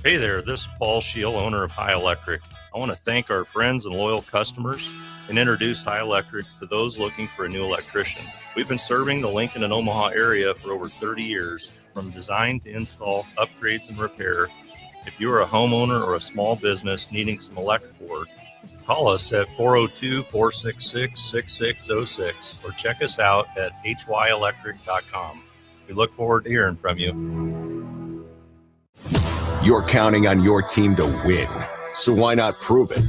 Hey there, this is Paul Scheel, owner of High Electric. I want to thank our friends and loyal customers and introduce High Electric to those looking for a new electrician. We've been serving the Lincoln and Omaha area for over 30 years, from design to install, upgrades, and repair. If you are a homeowner or a small business needing some electrical work, call us at 402-466-6606 or check us out at hyelectric.com. We look forward to hearing from you. You're counting on your team to win, so why not prove it?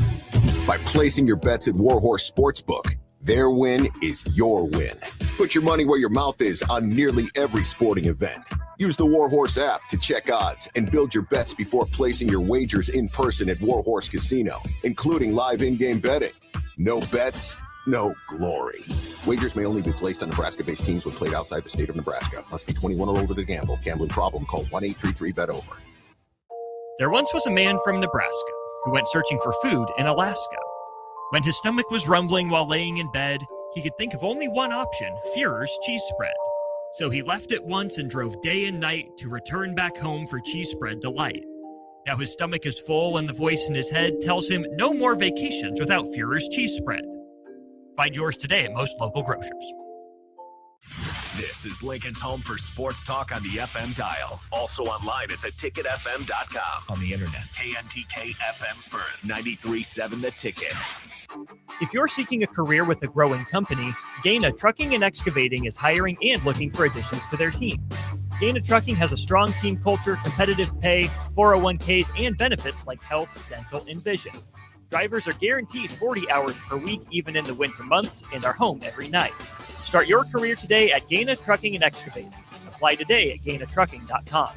By placing your bets at Warhorse Sportsbook. Their win is your win. Put your money where your mouth is on nearly every sporting event. Use the Warhorse app to check odds and build your bets before placing your wagers in person at Warhorse Casino, including live in-game betting. No bets, no glory. Wagers may only be placed on Nebraska-based teams when played outside the state of Nebraska. Must be 21 or older to gamble. Gambling problem? Call 1-833-BET-OVER. There once was a man from Nebraska who went searching for food in Alaska. When his stomach was rumbling while laying in bed, he could think of only one option, Führer's cheese spread. So he left at once and drove day and night to return back home for cheese spread delight. Now his stomach is full and the voice in his head tells him no more vacations without Führer's cheese spread. Find yours today at most local grocers. This is Lincoln's home for sports talk on the FM dial. Also online at theticketfm.com. On the internet, KNTK FM Firth, 93.7 The Ticket. If you're seeking a career with a growing company, Gaina Trucking and Excavating is hiring and looking for additions to their team. Gaina Trucking has a strong team culture, competitive pay, 401ks, and benefits like health, dental, and vision. Drivers are guaranteed 40 hours per week, even in the winter months, and are home every night. Start your career today at Gaina Trucking and Excavating. Apply today at gainatrucking.com.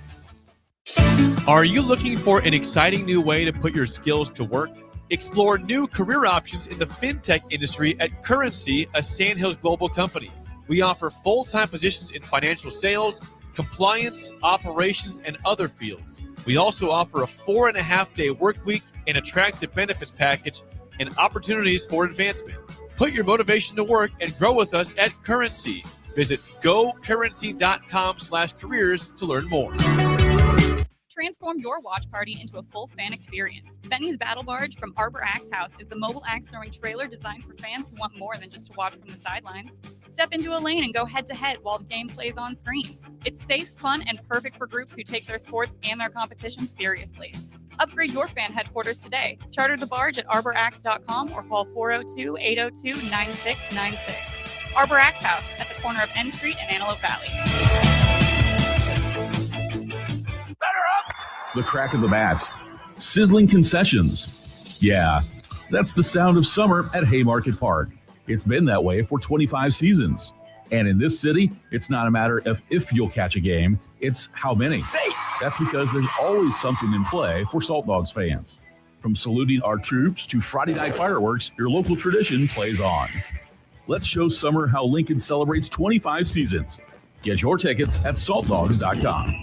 Are you looking for an exciting new way to put your skills to work? Explore new career options in the fintech industry at Currency, a Sandhills global company. We offer full-time positions in financial sales, compliance, operations, and other fields. We also offer a 4.5-day work week, an attractive benefits package, and opportunities for advancement. Put your motivation to work and grow with us at Currency. Visit gocurrency.com/careers to learn more. Transform your watch party into a full fan experience. Benny's Battle Barge from Arbor Axe House is the mobile axe throwing trailer designed for fans who want more than just to watch from the sidelines. Step into a lane and go head-to-head while the game plays on screen. It's safe, fun, and perfect for groups who take their sports and their competition seriously. Upgrade your fan headquarters today. Charter the barge at arboraxe.com or call 402-802-9696. Arbor Axe House at the corner of N Street and Antelope Valley. The crack of the bat, sizzling concessions. Yeah, that's the sound of summer at Haymarket Park. It's been that way for 25 seasons. And in this city, it's not a matter of if you'll catch a game, it's how many. Safe. That's because there's always something in play for Salt Dogs fans. From saluting our troops to Friday night fireworks, your local tradition plays on. Let's show summer how Lincoln celebrates 25 seasons. Get your tickets at saltdogs.com.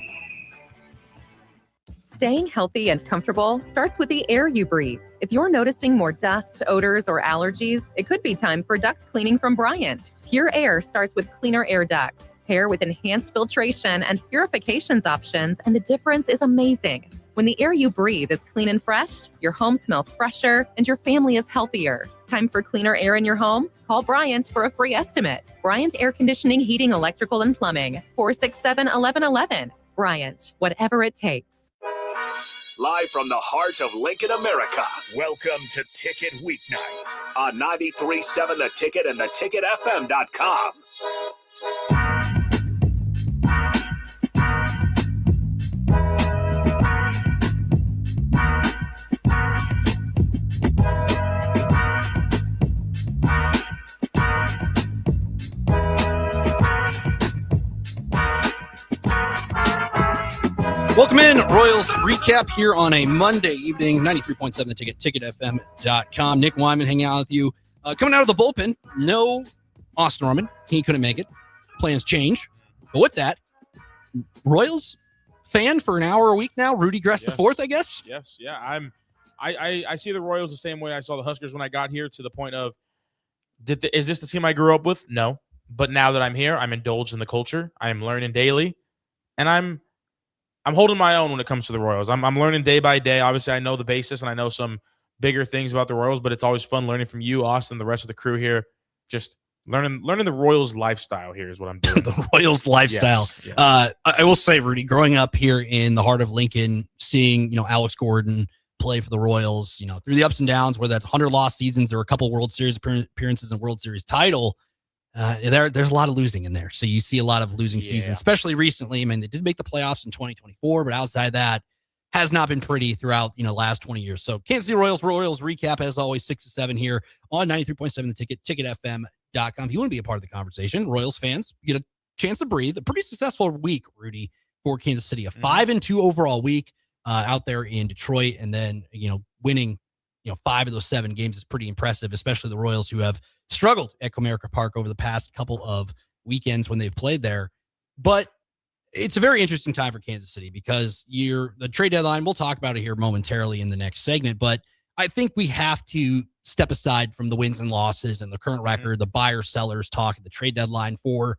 Staying healthy and comfortable starts with the air you breathe. If you're noticing more dust, odors, or allergies, it could be time for duct cleaning from Bryant. Pure Air starts with cleaner air ducts. Pair with enhanced filtration and purifications options, and the difference is amazing. When the air you breathe is clean and fresh, your home smells fresher, and your family is healthier. Time for cleaner air in your home? Call Bryant for a free estimate. Bryant Air Conditioning, Heating, Electrical, and Plumbing. 467-1111. Bryant, whatever it takes. Live from the heart of Lincoln, America, welcome to Ticket Weeknights on 93.7 The Ticket and theticketfm.com. Welcome in, Royals recap here on a Monday evening, 93.7 The Ticket, ticketfm.com. Nick Whyman hanging out with you. Coming out of the bullpen, no Austin Oerman. He couldn't make it. Plans change. But with that, Royals fan for an hour a week now, Rudy Gress the fourth, I guess? Yes, yeah. I see the Royals the same way I saw the Huskers when I got here, to the point of, is this the team I grew up with? No. But now that I'm here, I'm indulged in the culture. I'm learning daily. And I'm I'm holding my own when it comes to the Royals. I'm learning day by day. Obviously, I know the basis and I know some bigger things about the Royals, but it's always fun learning from you, Austin, the rest of the crew here. Just learning the Royals lifestyle here is what I'm doing. The Royals lifestyle. Yes. I will say, Rudy, growing up here in the heart of Lincoln, seeing, Alex Gordon play for the Royals, through the ups and downs, where that's 100 lost seasons, there were a couple World Series appearances and World Series title. There's a lot of losing in there. So you see a lot of losing seasons, especially recently. I mean, they did make the playoffs in 2024, but outside of that, has not been pretty throughout, last 20 years. So Kansas City Royals recap, as always, 6 to 7 here on 93.7 The Ticket, ticketfm.com. If you want to be a part of the conversation, Royals fans, you get a chance to breathe. A pretty successful week, Rudy, for Kansas City. A 5-2 overall week out there in Detroit. And then, winning, 5 of those 7 games is pretty impressive, especially the Royals, who have struggled at Comerica Park over the past couple of weekends when they've played there. But it's a very interesting time for Kansas City because the trade deadline, we'll talk about it here momentarily in the next segment, but I think we have to step aside from the wins and losses and the current record, the buyer-sellers talk at the trade deadline for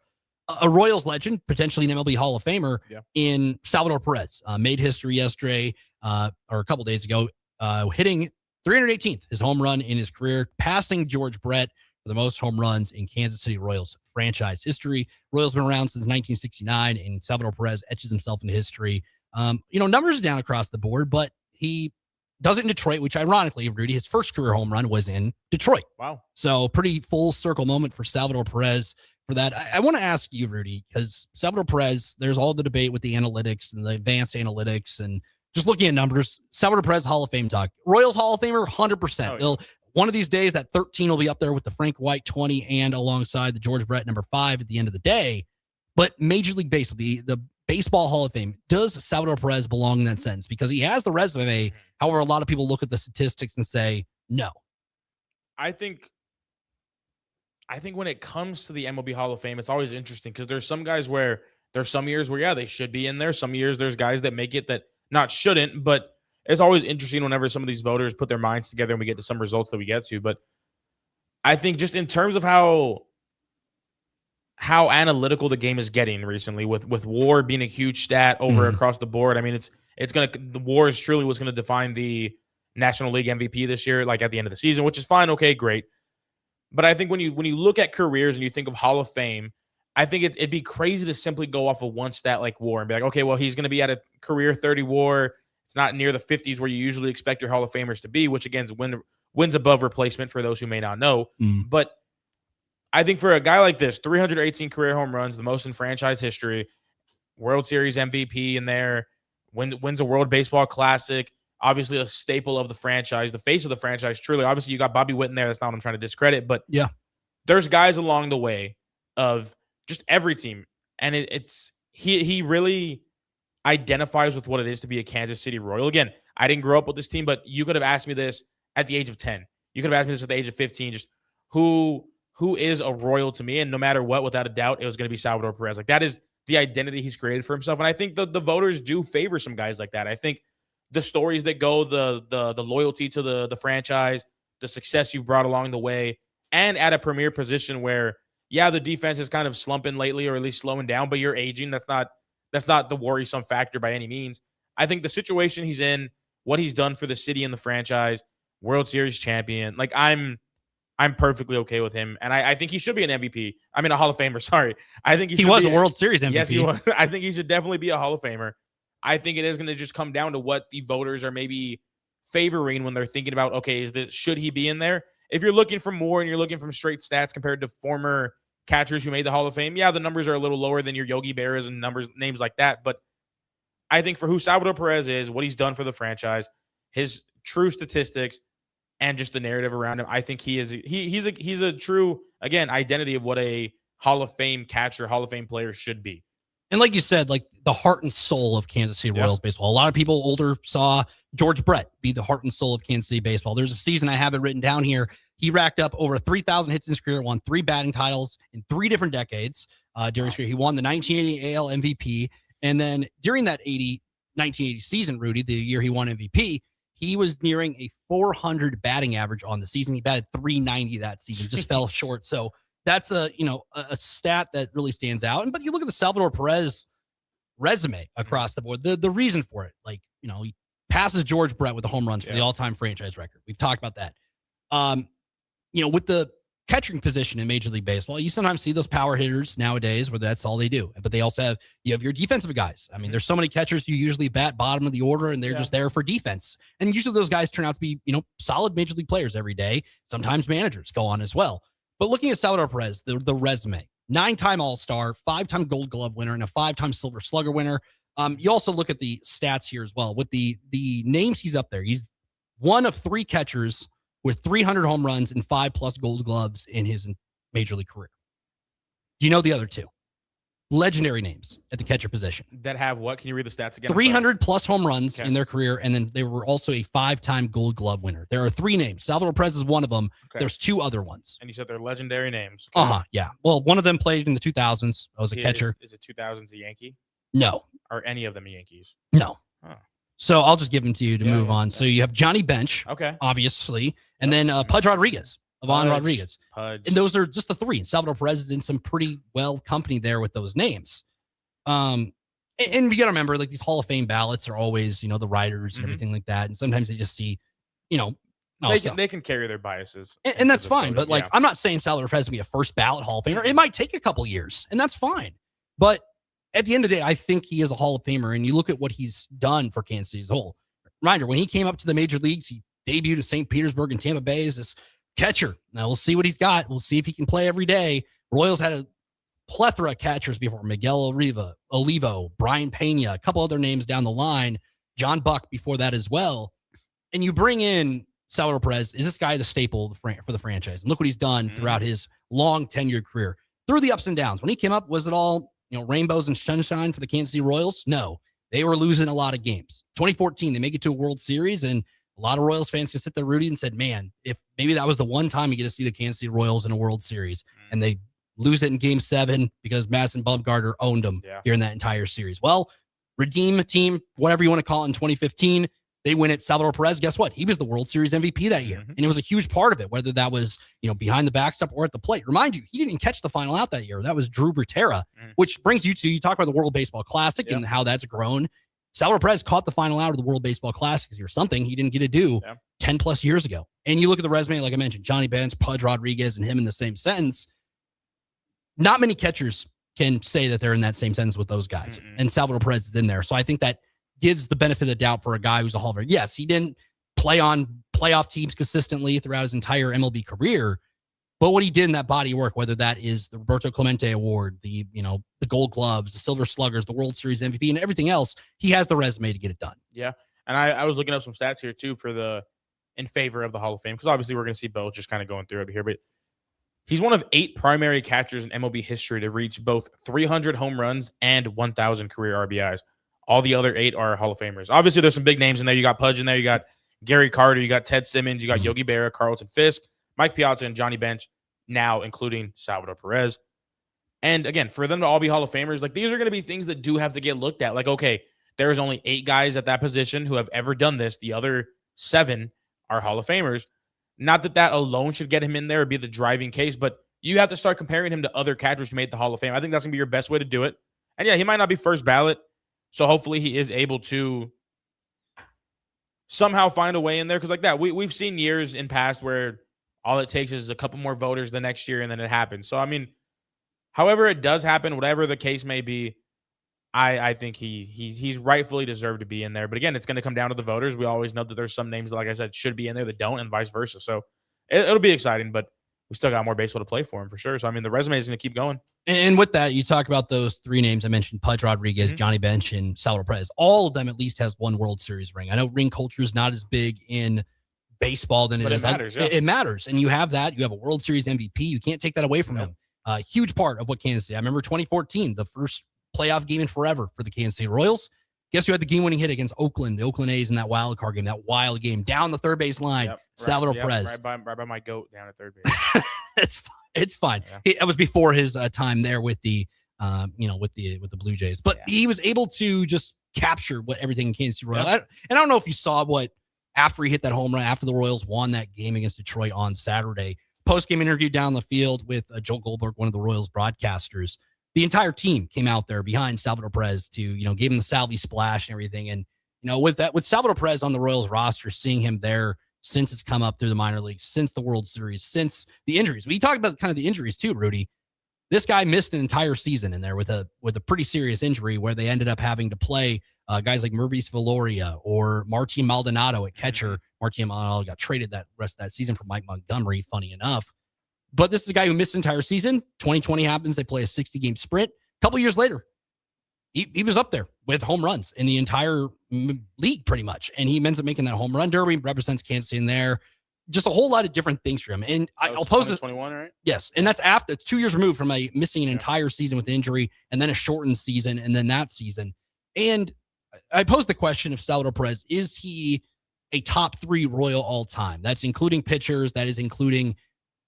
a Royals legend, potentially an MLB Hall of Famer in Salvador Perez. Made history yesterday or a couple days ago, hitting 318th, his home run in his career, passing George Brett for the most home runs in Kansas City Royals franchise history. Royals been around since 1969, and Salvador Perez etches himself into history. Numbers are down across the board, but he does it in Detroit, which ironically, Rudy, his first career home run was in Detroit. Wow. So pretty full circle moment for Salvador Perez for that. I want to ask you, Rudy, because Salvador Perez, there's all the debate with the analytics and the advanced analytics and just looking at numbers. Salvador Perez, Hall of Fame talk. Royals Hall of Famer, 100%. Oh, yeah. One of these days, that 13 will be up there with the Frank White 20 and alongside the George Brett number 5 at the end of the day. But Major League Baseball, the Baseball Hall of Fame, does Salvador Perez belong in that sentence? Because he has the resume. However, a lot of people look at the statistics and say, no. I think when it comes to the MLB Hall of Fame, it's always interesting because there's some guys where there's some years where, they should be in there. Some years there's guys that make it that not shouldn't, but it's always interesting whenever some of these voters put their minds together and we get to some results that we get to. But I think just in terms of how analytical the game is getting recently with WAR being a huge stat over across the board. I mean, the WAR is truly what's going to define the National League MVP this year, like at the end of the season, which is fine. Okay, great. But I think when you look at careers and you think of Hall of Fame, I think it'd be crazy to simply go off of one stat like WAR and be like, okay, well, he's going to be at a career 30 WAR. It's not near the 50s where you usually expect your Hall of Famers to be, which again is wins above replacement for those who may not know. But I think for a guy like this, 318 career home runs, the most in franchise history, World Series MVP in there, wins a World Baseball Classic, obviously a staple of the franchise, the face of the franchise, truly. Obviously, you got Bobby Witt in there. That's not what I'm trying to discredit, but there's guys along the way of just every team. And he really identifies with what it is to be a Kansas City Royal. Again, I didn't grow up with this team, but you could have asked me this at the age of 10. You could have asked me this at the age of 15, just who is a Royal to me, and no matter what, without a doubt, it was going to be Salvador Perez. Like, that is the identity he's created for himself, and I think the voters do favor some guys like that. I think the stories that go, the loyalty to the franchise, the success you've brought along the way, and at a premier position where, the defense is kind of slumping lately, or at least slowing down, but you're aging. That's not the worrisome factor by any means. I think the situation he's in, what he's done for the city and the franchise, World Series champion, like I'm perfectly okay with him. And I think he should be an MVP. I mean, a Hall of Famer. Sorry. I think he was a World Series MVP. Yes, he was. I think he should definitely be a Hall of Famer. I think it is going to just come down to what the voters are maybe favoring when they're thinking about, okay, should he be in there? If you're looking for more and you're looking from straight stats compared to former catchers who made the Hall of Fame, the numbers are a little lower than your Yogi Berras and names like that. But I think for who Salvador Perez is, what he's done for the franchise, his true statistics, and just the narrative around him, I think he's a true, again, identity of what a Hall of Fame catcher, Hall of Fame player should be. And like you said, like the heart and soul of Kansas City Royals baseball. A lot of people older saw George Brett be the heart and soul of Kansas City baseball. There's a season, I have it written down here, he racked up over 3,000 hits in his career, won 3 batting titles in 3 different decades during his career. He won the 1980 AL MVP. And then during that 1980 season, Rudy, the year he won MVP, he was nearing a 400 batting average on the season. He batted 390 that season, just fell short. So that's a stat that really stands out. But you look at the Salvador Perez resume across the board. The reason for it, like, he passes George Brett with the home runs for the all-time franchise record. We've talked about that. With the catching position in Major League Baseball, you sometimes see those power hitters nowadays where that's all they do. But they also you have your defensive guys. I mean, there's so many catchers who usually bat bottom of the order, and they're just there for defense. And usually those guys turn out to be, solid Major League players every day. Sometimes managers go on as well. But looking at Salvador Perez, the resume, 9-time All-Star, 5-time Gold Glove winner, and a 5-time Silver Slugger winner. You also look at the stats here as well. With the names he's up there, he's one of 3 catchers with 300 home runs and 5+ Gold Gloves in his Major League career. Do you know the other 2? Legendary names at the catcher position. That have what? Can you read the stats again? 300+ home runs in their career, and then they were also a 5-time Gold Glove winner. There are 3 names. Salvador Perez is one of them. Okay. There's 2 other ones. And you said they're legendary names. Okay. Yeah. Well, one of them played in the 2000s. I was a catcher. Is it 2000s a Yankee? No. Are any of them Yankees? No. Oh. So I'll just give them to you to move on. So you have Johnny Bench, obviously, and then Pudge Rodriguez, Ivan Rodriguez. Pudge. And those are just the 3. And Salvador Perez is in some pretty well company there with those names. And you got to remember, like, these Hall of Fame ballots are always, the writers and everything like that. And sometimes they just see, they can carry their biases. And that's fine. But, I'm not saying Salvador Perez will be a first ballot Hall of Famer. It might take a couple years, and that's fine. But at the end of the day, I think he is a Hall of Famer, and you look at what he's done for Kansas City as a whole. Reminder, when he came up to the major leagues, he debuted at St. Petersburg and Tampa Bay as this catcher. Now, we'll see what he's got. We'll see if he can play every day. Royals had a plethora of catchers before. Miguel Olivo, Brian Pena, a couple other names down the line. John Buck before that as well. And you bring in Salvador Perez. Is this guy the staple for the franchise? And look what he's done throughout his long tenured career. Through the ups and downs. When he came up, was it all rainbows and sunshine for the Kansas City Royals? No, they were losing a lot of games. 2014, they make it to a World Series, and a lot of Royals fans can sit there rooting and said, man, if maybe that was the one time you get to see the Kansas City Royals in a World Series, and they lose it in Game 7 because Madison Bumgarner owned them here in that entire series. Well, redeem team, whatever you want to call it, in 2015, they win it. Salvador Perez, guess what? He was the World Series MVP that year. And it was a huge part of it, whether that was, behind the backstop or at the plate. Remind you, he didn't catch the final out that year. That was Drew Butera, which brings you talk about the World Baseball Classic and how that's grown. Salvador Perez caught the final out of the World Baseball Classic or something he didn't get to do 10 plus years ago. And you look at the resume, like I mentioned, Johnny Bench, Pudge Rodriguez, and him in the same sentence. Not many catchers can say that they're in that same sentence with those guys. And Salvador Perez is in there. So I think that gives the benefit of the doubt for a guy who's a Hall of Famer. Yes, he didn't play on playoff teams consistently throughout his entire MLB career, but what he did in that body of work, whether that is the Roberto Clemente Award, the Gold Gloves, the Silver Sluggers, the World Series MVP, and everything else, he has the resume to get it done. Yeah, and I was looking up some stats here too in favor of the Hall of Fame, because obviously we're going to see Bill just kind of going through it here, but he's one of 8 primary catchers in MLB history to reach both 300 home runs and 1,000 career RBIs. All the other 8 are Hall of Famers. Obviously, there's some big names in there. You got Pudge in there. You got Gary Carter. You got Ted Simmons. You got Yogi Berra, Carlton Fisk, Mike Piazza, and Johnny Bench, now including Salvador Perez. And again, for them to all be Hall of Famers, like, these are going to be things that do have to get looked at. Like, okay, there's only 8 guys at that position who have ever done this. The other 7 are Hall of Famers. Not that alone should get him in there or be the driving case, but you have to start comparing him to other catchers who made the Hall of Fame. I think that's going to be your best way to do it. And yeah, he might not be first ballot, so hopefully he is able to somehow find a way in there. Because like that, we've seen years in past where all it takes is a couple more voters the next year and then it happens. So, I mean, however it does happen, whatever the case may be, I think he's rightfully deserved to be in there. But again, it's going to come down to the voters. We always know that there's some names that, like I said, should be in there that don't, and vice versa. So it'll be exciting, but we still got more baseball to play for him for sure. So, I mean, the resume is going to keep going. And with that, you talk about those 3 names I mentioned, Pudge Rodriguez, Johnny Bench, and Salvador Perez. All of them at least has one World Series ring. I know ring culture is not as big in baseball than it is. Matters, It matters. And you have that. You have a World Series MVP. You can't take that away from him. Huge part of what Kansas City. I remember 2014, the first playoff game in forever for the Kansas City Royals. Guess who had the game-winning hit against Oakland, the Oakland A's in that wild card game, that wild game, down the third base line, Salvador Perez. Right by my goat down at third base. It's fine. Yeah. It was before his time there with the with the Blue Jays, but he was able to just capture what everything in Kansas City Royals. And I don't know if you saw what after he hit that home run, after the Royals won that game against Detroit on Saturday, post-game interview down the field with Joe Goldberg, one of the Royals broadcasters. the entire team came out there behind Salvador Perez to, give him the Salvi splash and everything. And, with Salvador Perez on the Royals roster, seeing him there since it's come up through the minor leagues, since the World Series, since the injuries. We talked about kind of the injuries too, Rudy. This guy missed an entire season in there with a pretty serious injury where they ended up having to play guys like Maurice Valoria or Martin Maldonado at catcher. Martin Maldonado got traded that rest of that season for Mike Montgomery, funny enough. But this is a guy who missed an entire season. 2020 happens. They play a 60-game sprint. A couple years later, he was up there with home runs in the entire league pretty much. And he ends up making that home run derby, represents Kansas City in there. Just a whole lot of different things for him. And I'll pose this. 21, right? Yes. And that's after it's 2 years removed from missing an entire season with injury and then a shortened season and then that season. And I posed the question of Salvador Perez, is he a top 3 Royal all time? That's including pitchers. That is including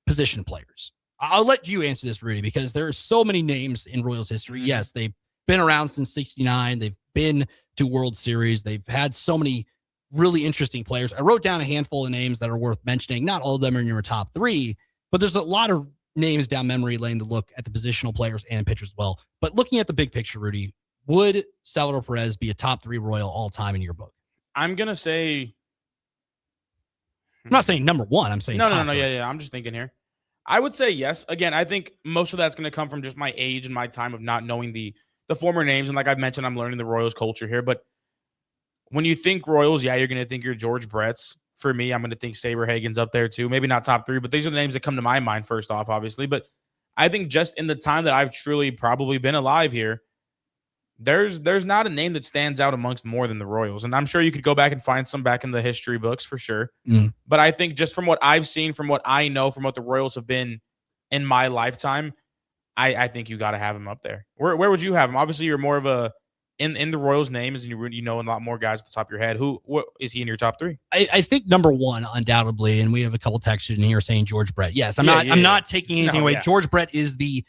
position players. I'll let you answer this, Rudy, because there are so many names in Royals history. Yes, they've been around since 69. They've been to World Series. They've had so many really interesting players. I wrote down a handful of names that are worth mentioning. Not all of them are in your top 3, but there's a lot of names down memory lane to look at the positional players and pitchers as well. But looking at the big picture, Rudy, would Salvador Perez be a top 3 Royal all time in your book? I'm going to say... I'm not saying number 1. I'm saying No. three. Yeah. I'm just thinking here. I would say yes. Again, I think most of that's going to come from just my age and my time of not knowing the former names. And like I've mentioned, I'm learning the Royals culture here. But when you think Royals, you're going to think your George Brett's. For me, I'm going to think Saberhagen's up there too. Maybe not top 3, but these are the names that come to my mind first off, obviously. But I think just in the time that I've truly probably been alive here, there's not a name that stands out amongst more than the Royals. And I'm sure you could go back and find some back in the history books for sure. But I think just from what I've seen, from what I know, from what the Royals have been in my lifetime, I think you got to have him up there. Where would you have him? Obviously, you're more of a in the Royals' names, and you know a lot more guys at the top of your head. What is he in your top 3? I think number 1, undoubtedly, and we have a couple texters in here saying George Brett. Yes, I'm not taking anything away. Yeah. George Brett is the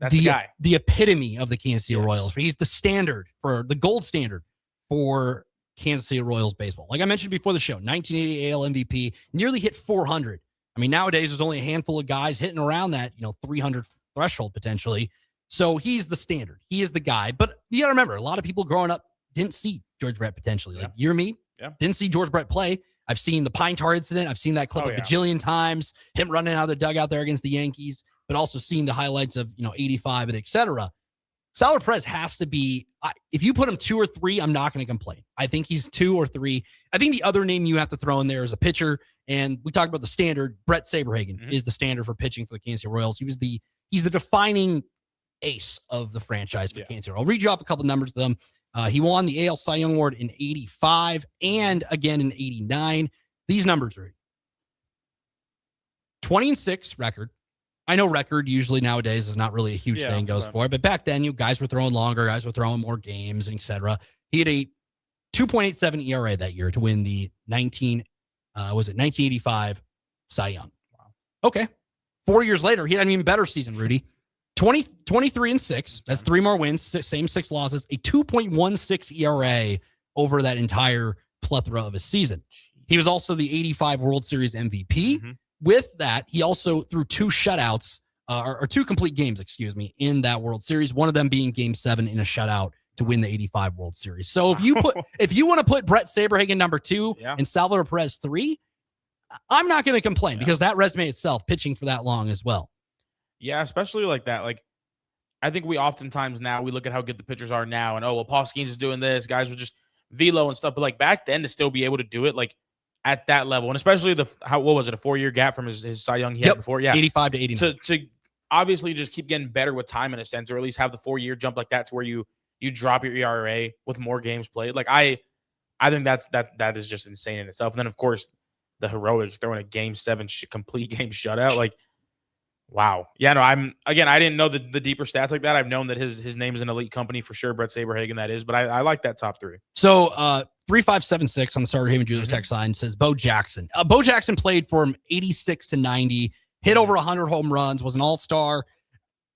guy, the epitome of the Kansas City Royals. He's the standard for the gold standard for Kansas City Royals baseball. Like I mentioned before the show, 1980 AL MVP, nearly hit 400. I mean, nowadays there's only a handful of guys hitting around that 300 threshold potentially. So he's the standard. He is the guy. But you got to remember, a lot of people growing up didn't see George Brett potentially. Like you or me, didn't see George Brett play. I've seen the Pine Tar incident. I've seen that clip a bajillion times, him running out of the dugout there against the Yankees, but also seeing the highlights of, 85 and et cetera. Salvador Perez has to be, if you put him 2 or 3, I'm not going to complain. I think he's 2 or 3. I think the other name you have to throw in there is a pitcher, and we talked about the standard. Brett Saberhagen is the standard for pitching for the Kansas City Royals. He's the defining ace of the franchise for Kansas City. I'll read you off a couple numbers to them. He won the AL Cy Young Award in 85 and again in 89. These numbers are 20-6 record. I know record usually nowadays is not really a huge thing goes for it, but back then, guys were throwing longer, guys were throwing more games, etc. He had a 2.87 ERA that year to win the 1985 Cy Young. Wow. Okay. 4 years later, he had an even better season, Rudy. 23-6. That's 3 more wins, same 6 losses, a 2.16 ERA over that entire plethora of his season. He was also the 85 World Series MVP. With that, he also threw 2 shutouts, or 2 complete games, in that World Series, one of them being Game 7 in a shutout to win the 85 World Series. So if you want to put Brett Saberhagen number 2 and Salvador Perez 3, I'm not going to complain because that resume itself, pitching for that long as well. Yeah, especially like that. Like, I think we oftentimes now we look at how good the pitchers are now, and Paul Skeens is doing this. Guys were just velo and stuff, but like back then to still be able to do it, like at that level, and especially a 4-year gap from his Cy Young he had before, 85 to 89. To obviously just keep getting better with time in a sense, or at least have the 4-year jump like that to where you drop your ERA with more games played. Like I think that is just insane in itself. And then of course the heroics throwing a Game 7 complete game shutout, like. Wow. Yeah, no, I didn't know the deeper stats like that. I've known that his name is an elite company for sure. Brett Saberhagen, that is, but I like that top 3. So 3576 on the Starter Haven Jewelers text line says Bo Jackson. Bo Jackson played for him 86 to 90, hit over 100 home runs, was an all-star,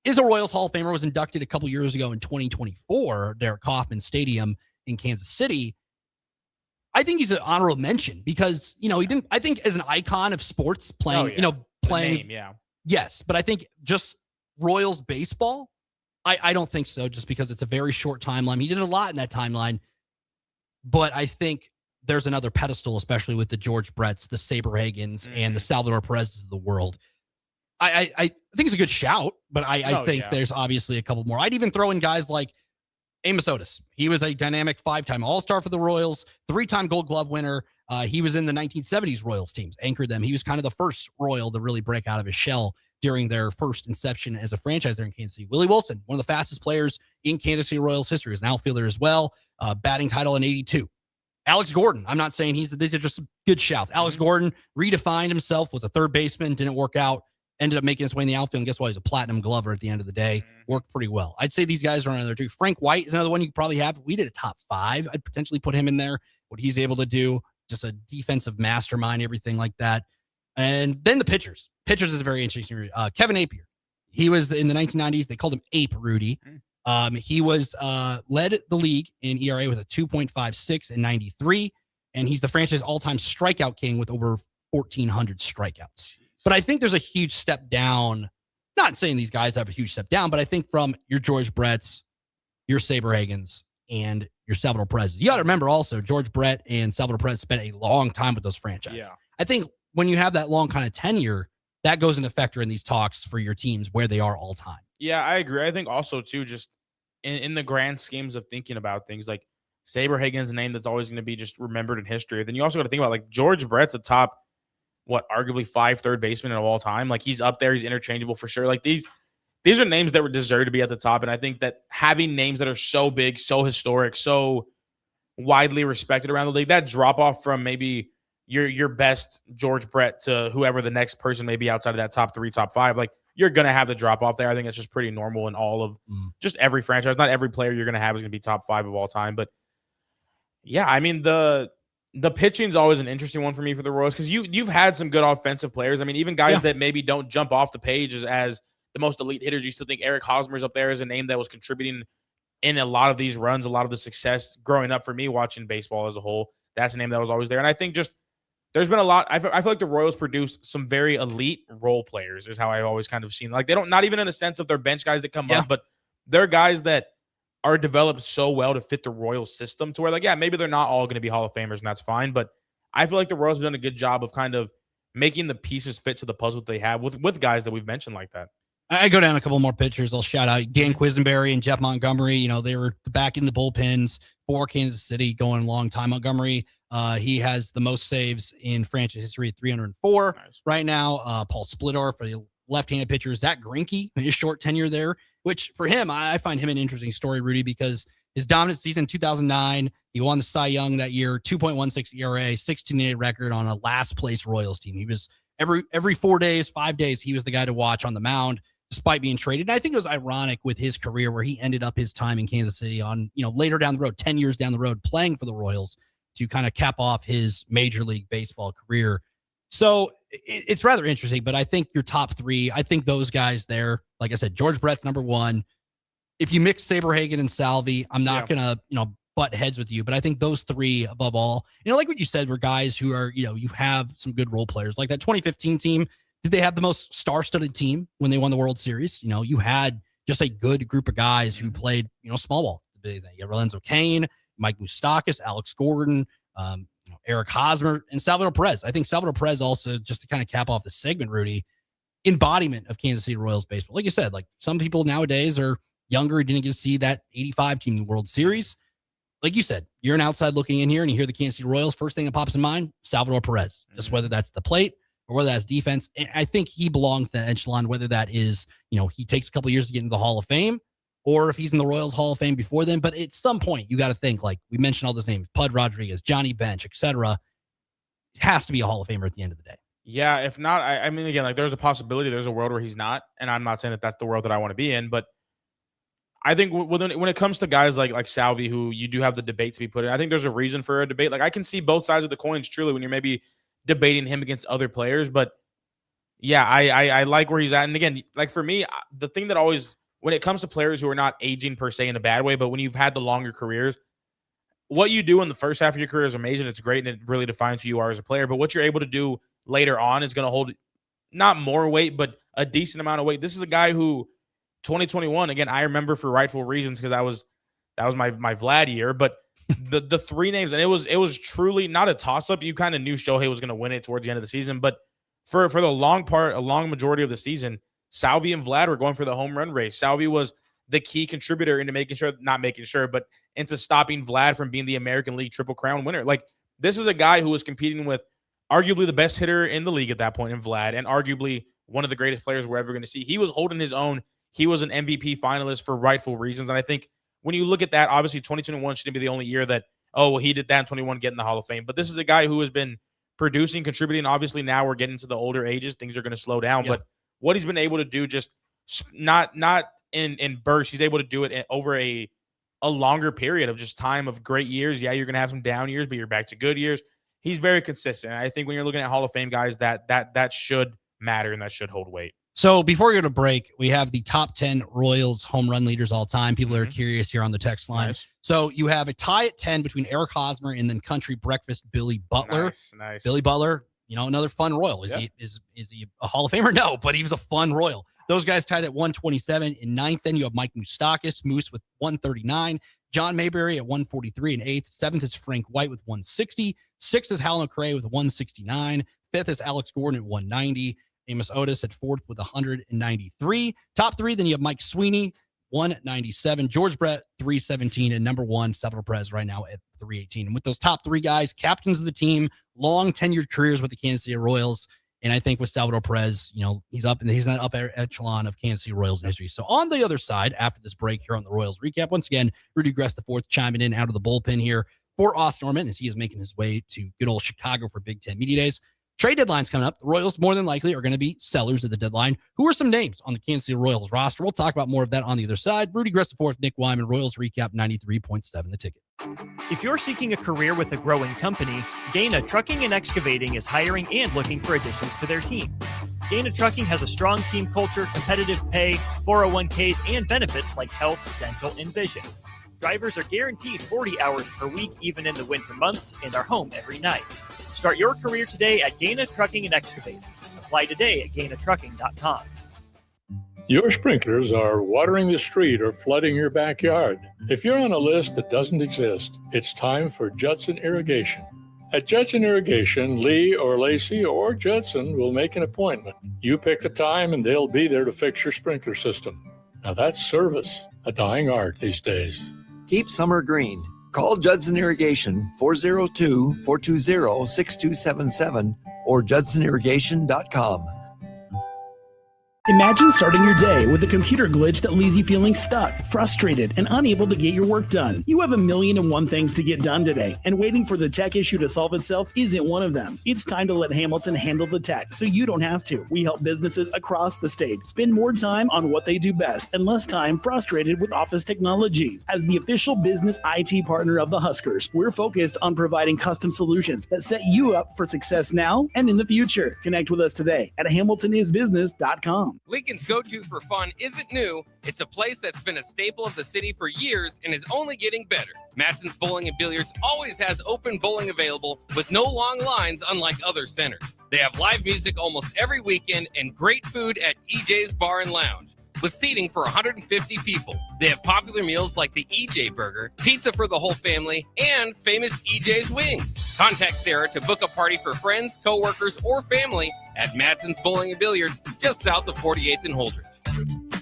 is a Royals Hall of Famer, was inducted a couple years ago in 2024, Derek Kauffman Stadium in Kansas City. I think he's an honorable mention because, he didn't, I think as an icon of sports playing, playing. The name, Yes, but I think just Royals baseball, I don't think so, just because it's a very short timeline. He did a lot in that timeline, but I think there's another pedestal, especially with the George Bretts, the Saberhagens, and the Salvador Perez of the world. I think it's a good shout, but I think there's obviously a couple more. I'd even throw in guys like Amos Otis. He was a dynamic 5-time All-Star for the Royals, 3-time Gold Glove winner. He was in the 1970s Royals teams, anchored them. He was kind of the first Royal to really break out of his shell during their first inception as a franchise there in Kansas City. Willie Wilson, one of the fastest players in Kansas City Royals history, is an outfielder as well, batting title in 82. Alex Gordon, I'm not saying these are just good shouts. Alex Gordon redefined himself, was a third baseman, didn't work out, ended up making his way in the outfield, and guess what? He's a platinum glover at the end of the day. Worked pretty well. I'd say these guys are another two. Frank White is another one you could probably have. We did a top 5. I'd potentially put him in there, what he's able to do, just a defensive mastermind, everything like that. And then the pitchers. Pitchers is very interesting. Kevin Napier. He was in the 1990s. They called him Ape Rudy. He was led the league in ERA with a 2.56 in 93, and he's the franchise all-time strikeout king with over 1,400 strikeouts. But I think there's a huge step down. Not saying these guys have a huge step down, but I think from your George Bretts, your Saberhagens, and your Salvador Perez. You got to remember also, George Brett and Salvador Perez spent a long time with those franchises. Yeah. I think when you have that long kind of tenure, that goes into factor in these talks for your teams where they are all time. Yeah, I agree. I think also, too, just in the grand schemes of thinking about things, like Saberhagen's a name that's always going to be just remembered in history. Then you also got to think about, like, George Brett's a top, arguably 5 third basemen of all time. Like, he's up there. He's interchangeable for sure. Like, these are names that would deserve to be at the top. And I think that having names that are so big, so historic, so widely respected around the league, that drop off from maybe your best George Brett to whoever the next person may be outside of that top 3, top 5, like, you're going to have the drop off there. I think it's just pretty normal in all of just every franchise. Not every player you're going to have is going to be top 5 of all time. But yeah, I mean, the pitching is always an interesting one for me for the Royals, because you've had some good offensive players. I mean, even guys that maybe don't jump off the page as the most elite hitters. You still think Eric Hosmer's up there as a name that was contributing in a lot of these runs, a lot of the success growing up for me watching baseball as a whole. That's a name that was always there. And I think just there's been a lot. I feel like the Royals produce some very elite role players is how I always kind of seen. Like, they don't, not even in a sense of they're bench guys that come up, but they're guys that are developed so well to fit the Royals system to where, like, yeah, maybe they're not all going to be Hall of Famers, and that's fine. But I feel like the Royals have done a good job of kind of making the pieces fit to the puzzle that they have with guys that we've mentioned like that. I go down a couple more pitchers. I'll shout out Dan Quisenberry and Jeff Montgomery. You know, they were back in the bullpens for Kansas City going a long time. Montgomery, he has the most saves in franchise history at 304 right now. Paul Splittor for the left-handed pitcher. Zach Greinke, his short tenure there, which for him, I find him an interesting story, Rudy, because his dominant season in 2009, he won the Cy Young that year, 2.16 ERA, 16-8 record on a last-place Royals team. He was every 4 days, 5 days, he was the guy to watch on the mound, despite being traded. And I think it was ironic with his career where he ended up his time in Kansas City on, later down the road, 10 years down the road, playing for the Royals to kind of cap off his Major League Baseball career. So it's rather interesting, but I think your top 3, I think those guys there, like I said, George Brett's number 1. If you mix Saberhagen and Salvi, I'm not going to, butt heads with you, but I think those 3 above all, like what you said, were guys who are, you have some good role players. Like that 2015 team, did they have the most star-studded team when they won the World Series? You had just a good group of guys who played, small ball. You had Lorenzo Cain, Mike Moustakas, Alex Gordon, Eric Hosmer, and Salvador Perez. I think Salvador Perez also, just to kind of cap off the segment, Rudy, embodiment of Kansas City Royals baseball. Like you said, like some people nowadays are younger, didn't get to see that 85 team in the World Series. Like you said, you're an outside looking in here and you hear the Kansas City Royals, first thing that pops in mind, Salvador Perez. Just whether that's the plate or whether that's defense. And I think he belongs to the echelon, whether that is, he takes a couple years to get into the Hall of Fame, or if he's in the Royals Hall of Fame before then. But at some point, you got to think, like we mentioned all those names, Pud Rodriguez, Johnny Bench, etc. It has to be a Hall of Famer at the end of the day. Yeah, if not, I mean, again, like there's a possibility, there's a world where he's not, and I'm not saying that that's the world that I want to be in, but I think when it comes to guys like Salvi, who you do have the debate to be put in, I think there's a reason for a debate. Like I can see both sides of the coins truly when you're maybe debating him against other players, but yeah, I like where he's at. And again, like for me, the thing that always, when it comes to players who are not aging per se in a bad way, but when you've had the longer careers, what you do in the first half of your career is amazing. It's great, and it really defines who you are as a player. But what you're able to do later on is going to hold not more weight, but a decent amount of weight. This is a guy who 2021, again, I remember for rightful reasons because that was my Vlad year, but the three names, and it was truly not a toss-up. You kind of knew Shohei was going to win it towards the end of the season, but for the a long majority of the season, Salvi and Vlad were going for the home run race. Salvi was the key contributor into stopping Vlad from being the American League Triple Crown winner. Like, this is a guy who was competing with arguably the best hitter in the league at that point in Vlad, and arguably one of the greatest players we're ever going to see. He was holding his own. He was an MVP finalist for rightful reasons. And I think when you look at that, obviously 2021 shouldn't be the only year that, he did that in 21, get in the Hall of Fame. But this is a guy who has been producing, contributing. Obviously now we're getting to the older ages. Things are going to slow down. Yeah. But what he's been able to do, just not in bursts, he's able to do it over a longer period of just time of great years. Yeah, you're going to have some down years, but you're back to good years. He's very consistent. I think when you're looking at Hall of Fame guys, that should matter and that should hold weight. So before we go to break, we have the top 10 Royals home run leaders all time. People are curious here on the text line. Nice. So you have a tie at 10 between Eric Hosmer and then country breakfast Billy Butler. Nice. Billy Butler, another fun Royal. Is he a Hall of Famer? No, but he was a fun Royal. Those guys tied at 127. In ninth, then you have Mike Moustakas, Moose with 139. John Mayberry at 143 in eighth. Seventh is Frank White with 160. Sixth is Hal McRae with 169. Fifth is Alex Gordon at 190. Amos Otis at fourth with 193. Top three, then you have Mike Sweeney, 197. George Brett, 317. And number one, Salvador Perez right now at 318. And with those top three guys, captains of the team, long tenured careers with the Kansas City Royals. And I think with Salvador Perez, he's up in that upper echelon of Kansas City Royals in history. So on the other side, after this break here on the Royals recap, once again, Rudy Gress IV chiming in out of the bullpen here for Austin Oerman as he is making his way to good old Chicago for Big Ten Media Days. Trade deadline's coming up. The Royals more than likely are going to be sellers at the deadline. Who are some names on the Kansas City Royals roster? We'll talk about more of that on the other side. Rudy Gress IV, Nick Whyman, Royals recap 93.7 The Ticket. If you're seeking a career with a growing company, Gaina Trucking and Excavating is hiring and looking for additions to their team. Gaina Trucking has a strong team culture, competitive pay, 401ks, and benefits like health, dental, and vision. Drivers are guaranteed 40 hours per week, even in the winter months, and are home every night. Start your career today at Gaina Trucking and Excavating. Apply today at GainaTrucking.com. Your sprinklers are watering the street or flooding your backyard. If you're on a list that doesn't exist, it's time for Judson Irrigation. At Judson Irrigation, Lee or Lacey or Judson will make an appointment. You pick the time and they'll be there to fix your sprinkler system. Now that's service, a dying art these days. Keep summer green. Call Judson Irrigation 402-420-6277 or judsonirrigation.com. Imagine starting your day with a computer glitch that leaves you feeling stuck, frustrated, and unable to get your work done. You have 1,000,001 things to get done today, and waiting for the tech issue to solve itself isn't one of them. It's time to let Hamilton handle the tech so you don't have to. We help businesses across the state spend more time on what they do best and less time frustrated with office technology. As the official business IT partner of the Huskers, we're focused on providing custom solutions that set you up for success now and in the future. Connect with us today at hamiltonisbusiness.com. Lincoln's go-to for fun isn't new. It's a place that's been a staple of the city for years and is only getting better. Matson's Bowling and Billiards always has open bowling available with no long lines, unlike other centers. They have live music almost every weekend and great food at EJ's Bar and Lounge, with seating for 150 people. They have popular meals like the EJ Burger, pizza for the whole family, and famous EJ's Wings. Contact Sarah to book a party for friends, coworkers, or family at Matson's Bowling and Billiards, just south of 48th and Holdridge.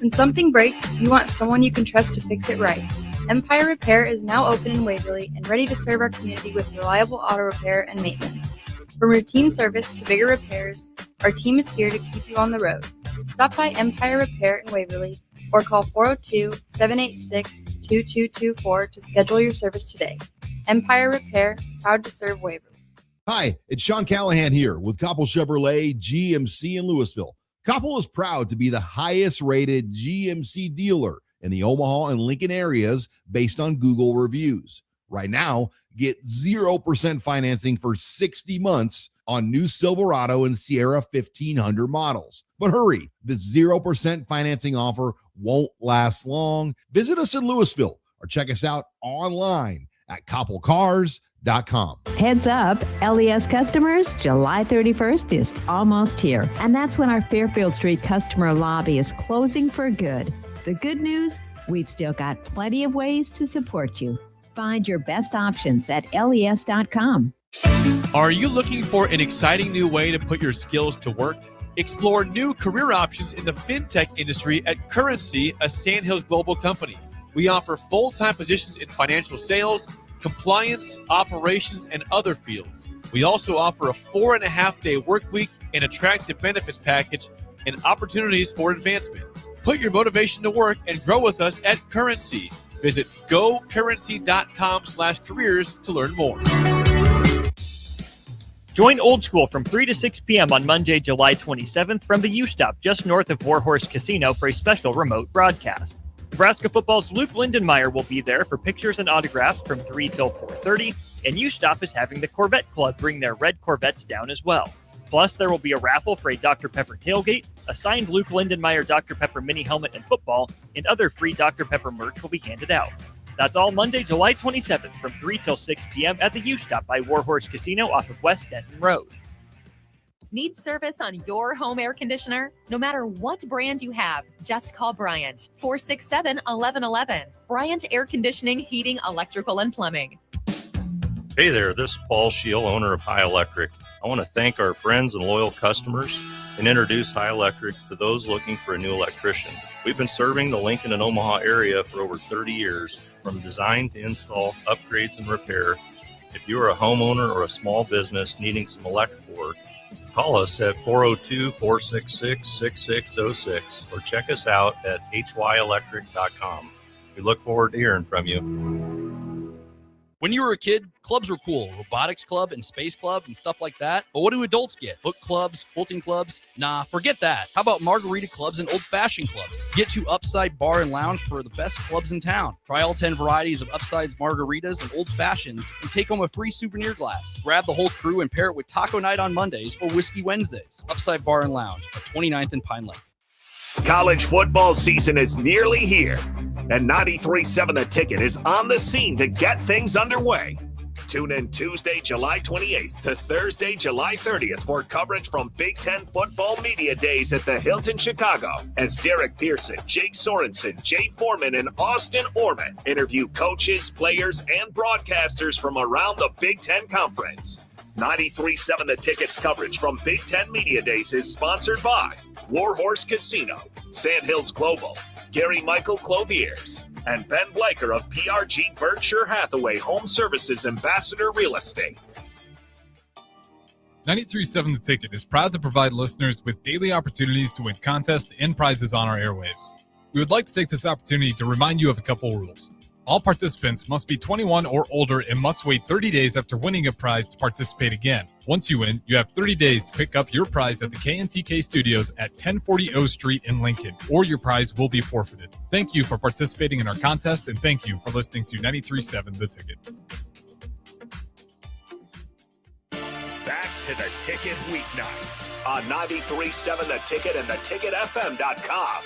When something breaks, you want someone you can trust to fix it right. Empire Repair is now open in Waverly and ready to serve our community with reliable auto repair and maintenance. From routine service to bigger repairs, our team is here to keep you on the road. Stop by Empire Repair in Waverly or call 402-786-2224 to schedule your service today. Empire Repair, proud to serve Waverly. Hi, it's Sean Callahan here with Koppel Chevrolet GMC in Louisville. Koppel is proud to be the highest rated GMC dealer in the Omaha and Lincoln areas based on Google reviews. Right now, get 0% financing for 60 months on new Silverado and Sierra 1500 models. But hurry, the 0% financing offer won't last long. Visit us in Louisville or check us out online at koppelcars.com. Heads up, LES customers, July 31st is almost here. And that's when our Fairfield Street customer lobby is closing for good. The good news, we've still got plenty of ways to support you. Find your best options at les.com. Are you looking for an exciting new way to put your skills to work? Explore new career options in the fintech industry at Currency, a Sandhills global company. We offer full-time positions in financial sales, compliance, operations, and other fields. We also offer a 4.5-day work week, an attractive benefits package, and opportunities for advancement. Put your motivation to work and grow with us at Currency. Visit gocurrency.com/careers to learn more. Join Old School from 3 to 6 p.m. on Monday, July 27th from the U-Stop just north of Warhorse Casino for a special remote broadcast. Nebraska football's Luke Lindenmeyer will be there for pictures and autographs from 3 till 4:30, and U-Stop is having the Corvette Club bring their red Corvettes down as well. Plus, there will be a raffle for a Dr. Pepper tailgate, a signed Luke Lindenmeyer Dr. Pepper mini helmet and football, and other free Dr. Pepper merch will be handed out. That's all Monday, July 27th from 3 till 6 p.m. at the U-Stop by Warhorse Casino off of West Denton Road. Need service on your home air conditioner? No matter what brand you have, just call Bryant, 467-1111. Bryant Air Conditioning, Heating, Electrical, and Plumbing. Hey there, this is Paul Scheel, owner of High Electric. I want to thank our friends and loyal customers and introduce High Electric to those looking for a new electrician. We've been serving the Lincoln and Omaha area for over 30 years, from design to install, upgrades, and repair. If you are a homeowner or a small business needing some electrical work, call us at 402-466-6606 or check us out at hyelectric.com. We look forward to hearing from you. When you were a kid, clubs were cool. Robotics club and space club and stuff like that. But what do adults get? Book clubs, quilting clubs? Nah, forget that. How about margarita clubs and old-fashioned clubs? Get to Upside Bar and Lounge for the best clubs in town. Try all 10 varieties of Upside's margaritas and old-fashions and take home a free souvenir glass. Grab the whole crew and pair it with taco night on Mondays or whiskey Wednesdays. Upside Bar and Lounge at 29th and Pine Lake. College football season is nearly here, and 93.7 The Ticket is on the scene to get things underway. Tune in Tuesday, July 28th to Thursday, July 30th for coverage from Big Ten Football Media Days at the Hilton Chicago as Derek Pearson, Jake Sorensen, Jay Foreman, and Austin Oerman interview coaches, players, and broadcasters from around the Big Ten Conference. 93.7 The Ticket's coverage from Big Ten Media Days is sponsored by Warhorse Casino, Sandhills Global, Gary Michael Clothiers, and Ben Blaker of PRG Berkshire Hathaway Home Services Ambassador Real Estate. 93.7 The Ticket is proud to provide listeners with daily opportunities to win contests and prizes on our airwaves. We would like to take this opportunity to remind you of a couple rules. All participants must be 21 or older and must wait 30 days after winning a prize to participate again. Once you win, you have 30 days to pick up your prize at the KNTK Studios at 1040 O Street in Lincoln, or your prize will be forfeited. Thank you for participating in our contest, and thank you for listening to 93.7 The Ticket. Back to The Ticket weeknights on 93.7 The Ticket and theticketfm.com.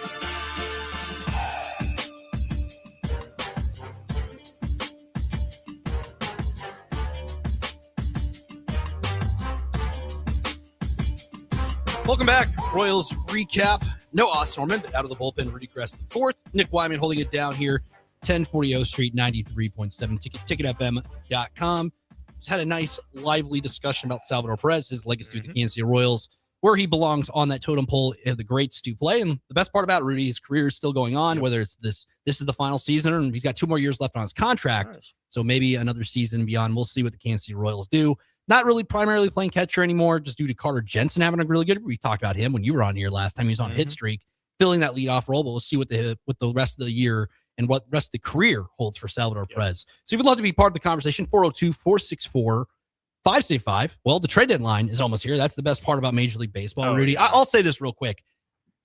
Welcome back. Royals recap. No Austin Oerman, but out of the bullpen, Rudy Crest IV. Nick Whyman holding it down here. 1040 O Street, 93.7 Ticket, ticketfm.com. Just had a nice, lively discussion about Salvador Perez, his legacy with the Kansas City Royals, where he belongs on that totem pole of the greats to play. And the best part about Rudy, his career is still going on, whether it's this is the final season, and he's got 2 more years left on his contract. Nice. So maybe another season beyond. We'll see what the Kansas City Royals do. Not really primarily playing catcher anymore, just due to Carter Jensen having a really good. We talked about him when you were on here last time. He was on a hit streak, filling that leadoff role. But we'll see what the rest of the year and what the rest of the career holds for Salvador Perez. So if you'd love to be part of the conversation, 402-464-565. Well, the trade deadline is almost here. That's the best part about Major League Baseball, Rudy. Yeah. I'll say this real quick.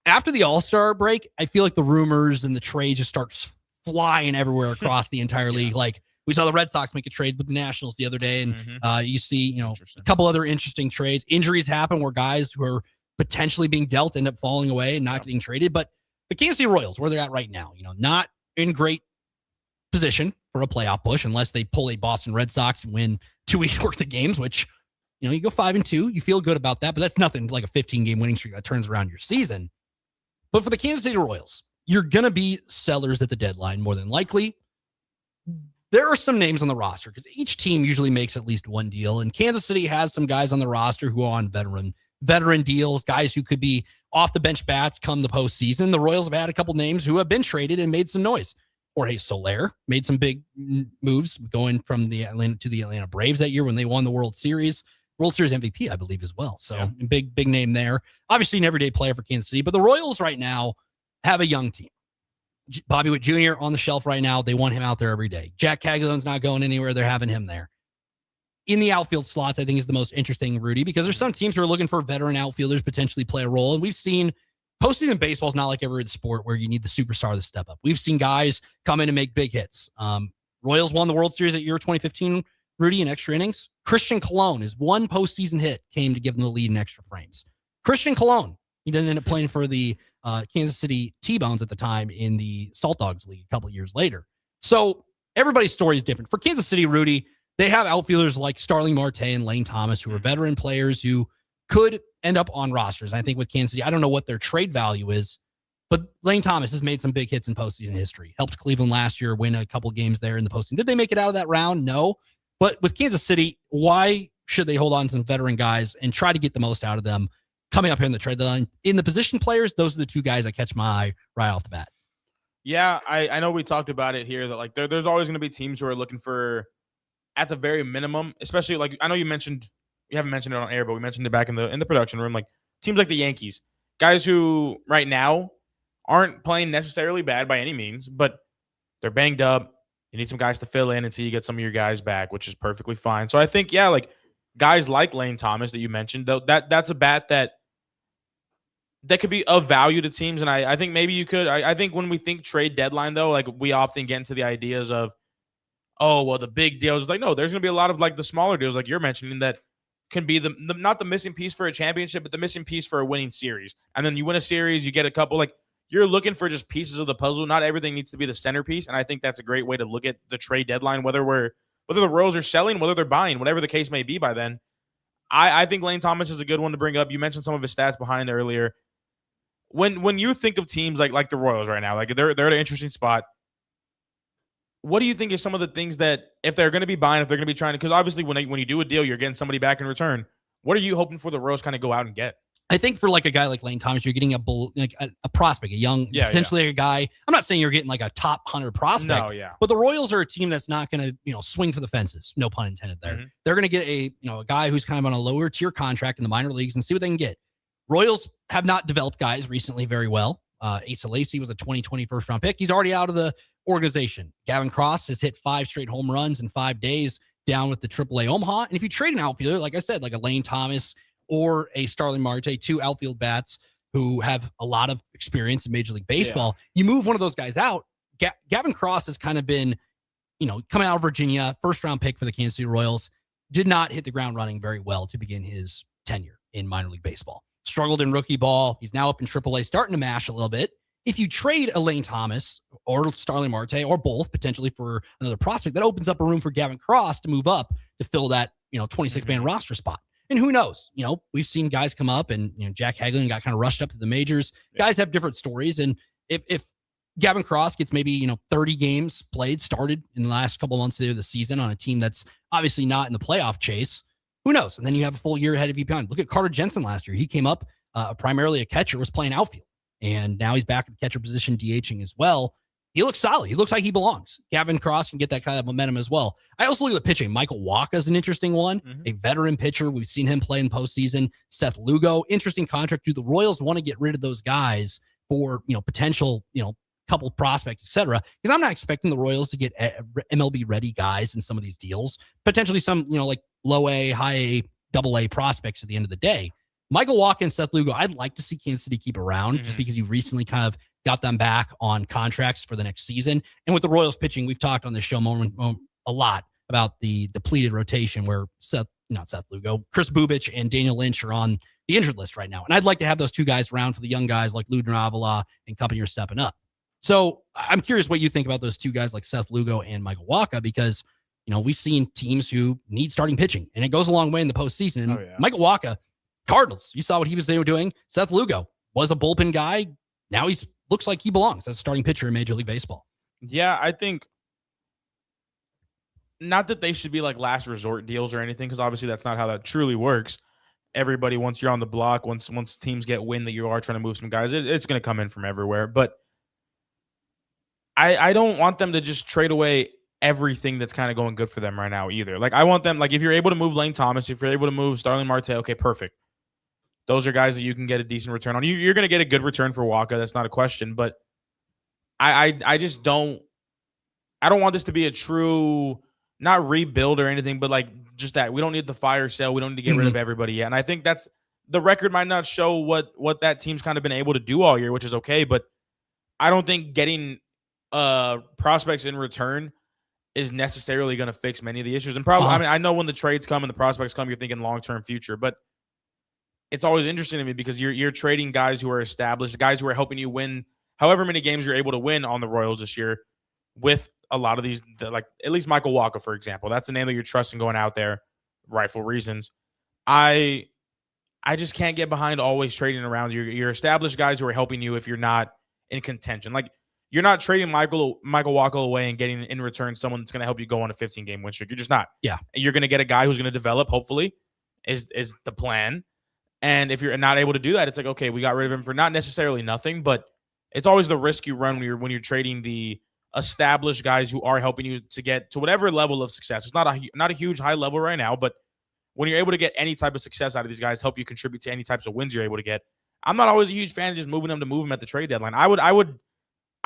After the All-Star break, I feel like the rumors and the trades just start flying everywhere across the entire league. Like, we saw the Red Sox make a trade with the Nationals the other day, and you see, a couple other interesting trades. Injuries happen where guys who are potentially being dealt end up falling away and not getting traded. But the Kansas City Royals, where they're at right now, not in great position for a playoff push unless they pull a Boston Red Sox and win 2 weeks worth of games, which, you go 5-2. You feel good about that, but that's nothing like a 15-game winning streak that turns around your season. But for the Kansas City Royals, you're going to be sellers at the deadline more than likely. There are some names on the roster because each team usually makes at least one deal. And Kansas City has some guys on the roster who are on veteran deals, guys who could be off the bench bats come the postseason. The Royals have had a couple names who have been traded and made some noise. Jorge Soler made some big moves going from the Atlanta Braves that year when they won the World Series MVP, I believe, as well. So big name there. Obviously an everyday player for Kansas City, but the Royals right now have a young team. Bobby Witt Jr. on the shelf right now. They want him out there every day. Jack Cagliano's not going anywhere. They're having him there. In the outfield slots, I think is the most interesting, Rudy, because there's some teams who are looking for veteran outfielders potentially play a role. And we've seen postseason baseball is not like every other sport where you need the superstar to step up. We've seen guys come in and make big hits. Royals won the World Series at year 2015, Rudy, in extra innings. Christian Colon, his one postseason hit came to give them the lead in extra frames. Christian Colon, he didn't end up playing for the Kansas City T-Bones at the time in the Salt Dogs League a couple of years later. So everybody's story is different. For Kansas City, Rudy, they have outfielders like Starling Marte and Lane Thomas, who are veteran players who could end up on rosters. I think with Kansas City, I don't know what their trade value is, but Lane Thomas has made some big hits in postseason history. Helped Cleveland last year win a couple games there in the postseason. Did they make it out of that round? No. But with Kansas City, why should they hold on to some veteran guys and try to get the most out of them coming up here in the trade deadline? In the position players, those are the two guys that catch my eye right off the bat. Yeah, I know we talked about it here that like there's always going to be teams who are looking for, at the very minimum, especially like I know you haven't mentioned it on air, but we mentioned it back in the production room. Like teams like the Yankees, guys who right now aren't playing necessarily bad by any means, but they're banged up. You need some guys to fill in until you get some of your guys back, which is perfectly fine. So I think, yeah, like guys like Lane Thomas that you mentioned, though, that's a bat that could be of value to teams. And I think maybe you could. I think when we think trade deadline, though, like we often get into the ideas of, oh, well, the big deals. It's like, no, there's going to be a lot of like the smaller deals, like you're mentioning, that can be the not the missing piece for a championship, but the missing piece for a winning series. And then you win a series, you get a couple, like you're looking for just pieces of the puzzle. Not everything needs to be the centerpiece. And I think that's a great way to look at the trade deadline, whether the Royals are selling, whether they're buying, whatever the case may be by then. I think Lane Thomas is a good one to bring up. You mentioned some of his stats behind earlier. When you think of teams like the Royals right now, like they're at an interesting spot. What do you think is some of the things that if they're going to be buying, if they're going to be trying to, because obviously when you do a deal, you're getting somebody back in return. What are you hoping for the Royals kind of go out and get? I think for like a guy like Lane Thomas, you're getting a prospect, a young, potentially a guy. I'm not saying you're getting like a top 100 prospect. No, yeah. But the Royals are a team that's not going to, swing for the fences. No pun intended there. Mm-hmm. They're going to get a guy who's kind of on a lower tier contract in the minor leagues and see what they can get. Royals have not developed guys recently very well. Asa Lacy was a 2020 first round pick. He's already out of the organization. Gavin Cross has hit 5 straight home runs in 5 days down with the AAA Omaha. And if you trade an outfielder, like I said, like a Lane Thomas or a Starling Marte, 2 outfield bats who have a lot of experience in Major League Baseball, you move one of those guys out. Gavin Cross has kind of been, coming out of Virginia, first round pick for the Kansas City Royals, did not hit the ground running very well to begin his tenure in minor league baseball. Struggled in rookie ball. He's now up in AAA, starting to mash a little bit. If you trade a Lane Thomas or Starling Marte or both potentially for another prospect, that opens up a room for Gavin Cross to move up to fill that 26-man roster spot. And who knows? We've seen guys come up and Jack Hagelin got kind of rushed up to the majors. Guys have different stories, and if Gavin Cross gets maybe 30 games started in the last couple months of the season on a team that's obviously not in the playoff chase, who knows? And then you have a full year ahead of you behind. Look at Carter Jensen last year. He came up primarily a catcher, was playing outfield. And now he's back at the catcher position, DHing as well. He looks solid. He looks like he belongs. Gavin Cross can get that kind of momentum as well. I also look at the pitching. Michael Wacha is an interesting one, a veteran pitcher. We've seen him play in postseason. Seth Lugo, interesting contract. Do the Royals want to get rid of those guys for potential couple prospects, etc.? Because I'm not expecting the Royals to get MLB ready guys in some of these deals. Potentially some like low A, high A, double A prospects at the end of the day. Michael Wacha and Seth Lugo, I'd like to see Kansas City keep around just because you recently kind of got them back on contracts for the next season. And with the Royals pitching, we've talked on this show a lot about the depleted rotation where Chris Bubich and Daniel Lynch are on the injured list right now. And I'd like to have those two guys around for the young guys like Ludner Avila and company are stepping up. So I'm curious what you think about those two guys like Seth Lugo and Michael Wacha, because we've seen teams who need starting pitching, and it goes a long way in the postseason. And Michael Wacha, Cardinals, you saw what he was doing. Seth Lugo was a bullpen guy. Now he's looks like he belongs as a starting pitcher in Major League Baseball. Yeah, I think not that they should be like last resort deals or anything, because obviously that's not how that truly works. Everybody, once you're on the block, once teams get wind that you are trying to move some guys, it's going to come in from everywhere. But I don't want them to just trade away everything that's kind of going good for them right now either. Like, I want them, like, if you're able to move Lane Thomas, if you're able to move Starling Marte, okay, perfect. Those are guys that you can get a decent return on. You're going to get a good return for Waka. That's not a question. But I just don't – I don't want this to be a true – not rebuild or anything, but like just that. We don't need the fire sale. We don't need to get rid of everybody yet. And I think that's – the record might not show what that team's kind of been able to do all year, which is okay. But I don't think getting prospects in return is necessarily going to fix many of the issues. And probably – I mean, I know when the trades come and the prospects come, you're thinking long-term future. But it's always interesting to me because you're trading guys who are established, guys who are helping you win however many games you're able to win on the Royals this year with a lot of these, like at least Michael Wacha, for example. That's a name that you're trusting going out there, rightful reasons. I just can't get behind always trading around your established guys who are helping you if you're not in contention. Like, you're not trading Michael Wacha away and getting in return someone that's going to help you go on a 15-game win streak. You're just not. Yeah. You're going to get a guy who's going to develop, hopefully, is the plan. And if you're not able to do that, it's like, okay, we got rid of him for not necessarily nothing, but it's always the risk you run when you're trading the established guys who are helping you to get to whatever level of success. It's not a huge high level right now, but when you're able to get any type of success out of these guys, help you contribute to any types of wins you're able to get. I'm not always a huge fan of just moving them to move them at the trade deadline. I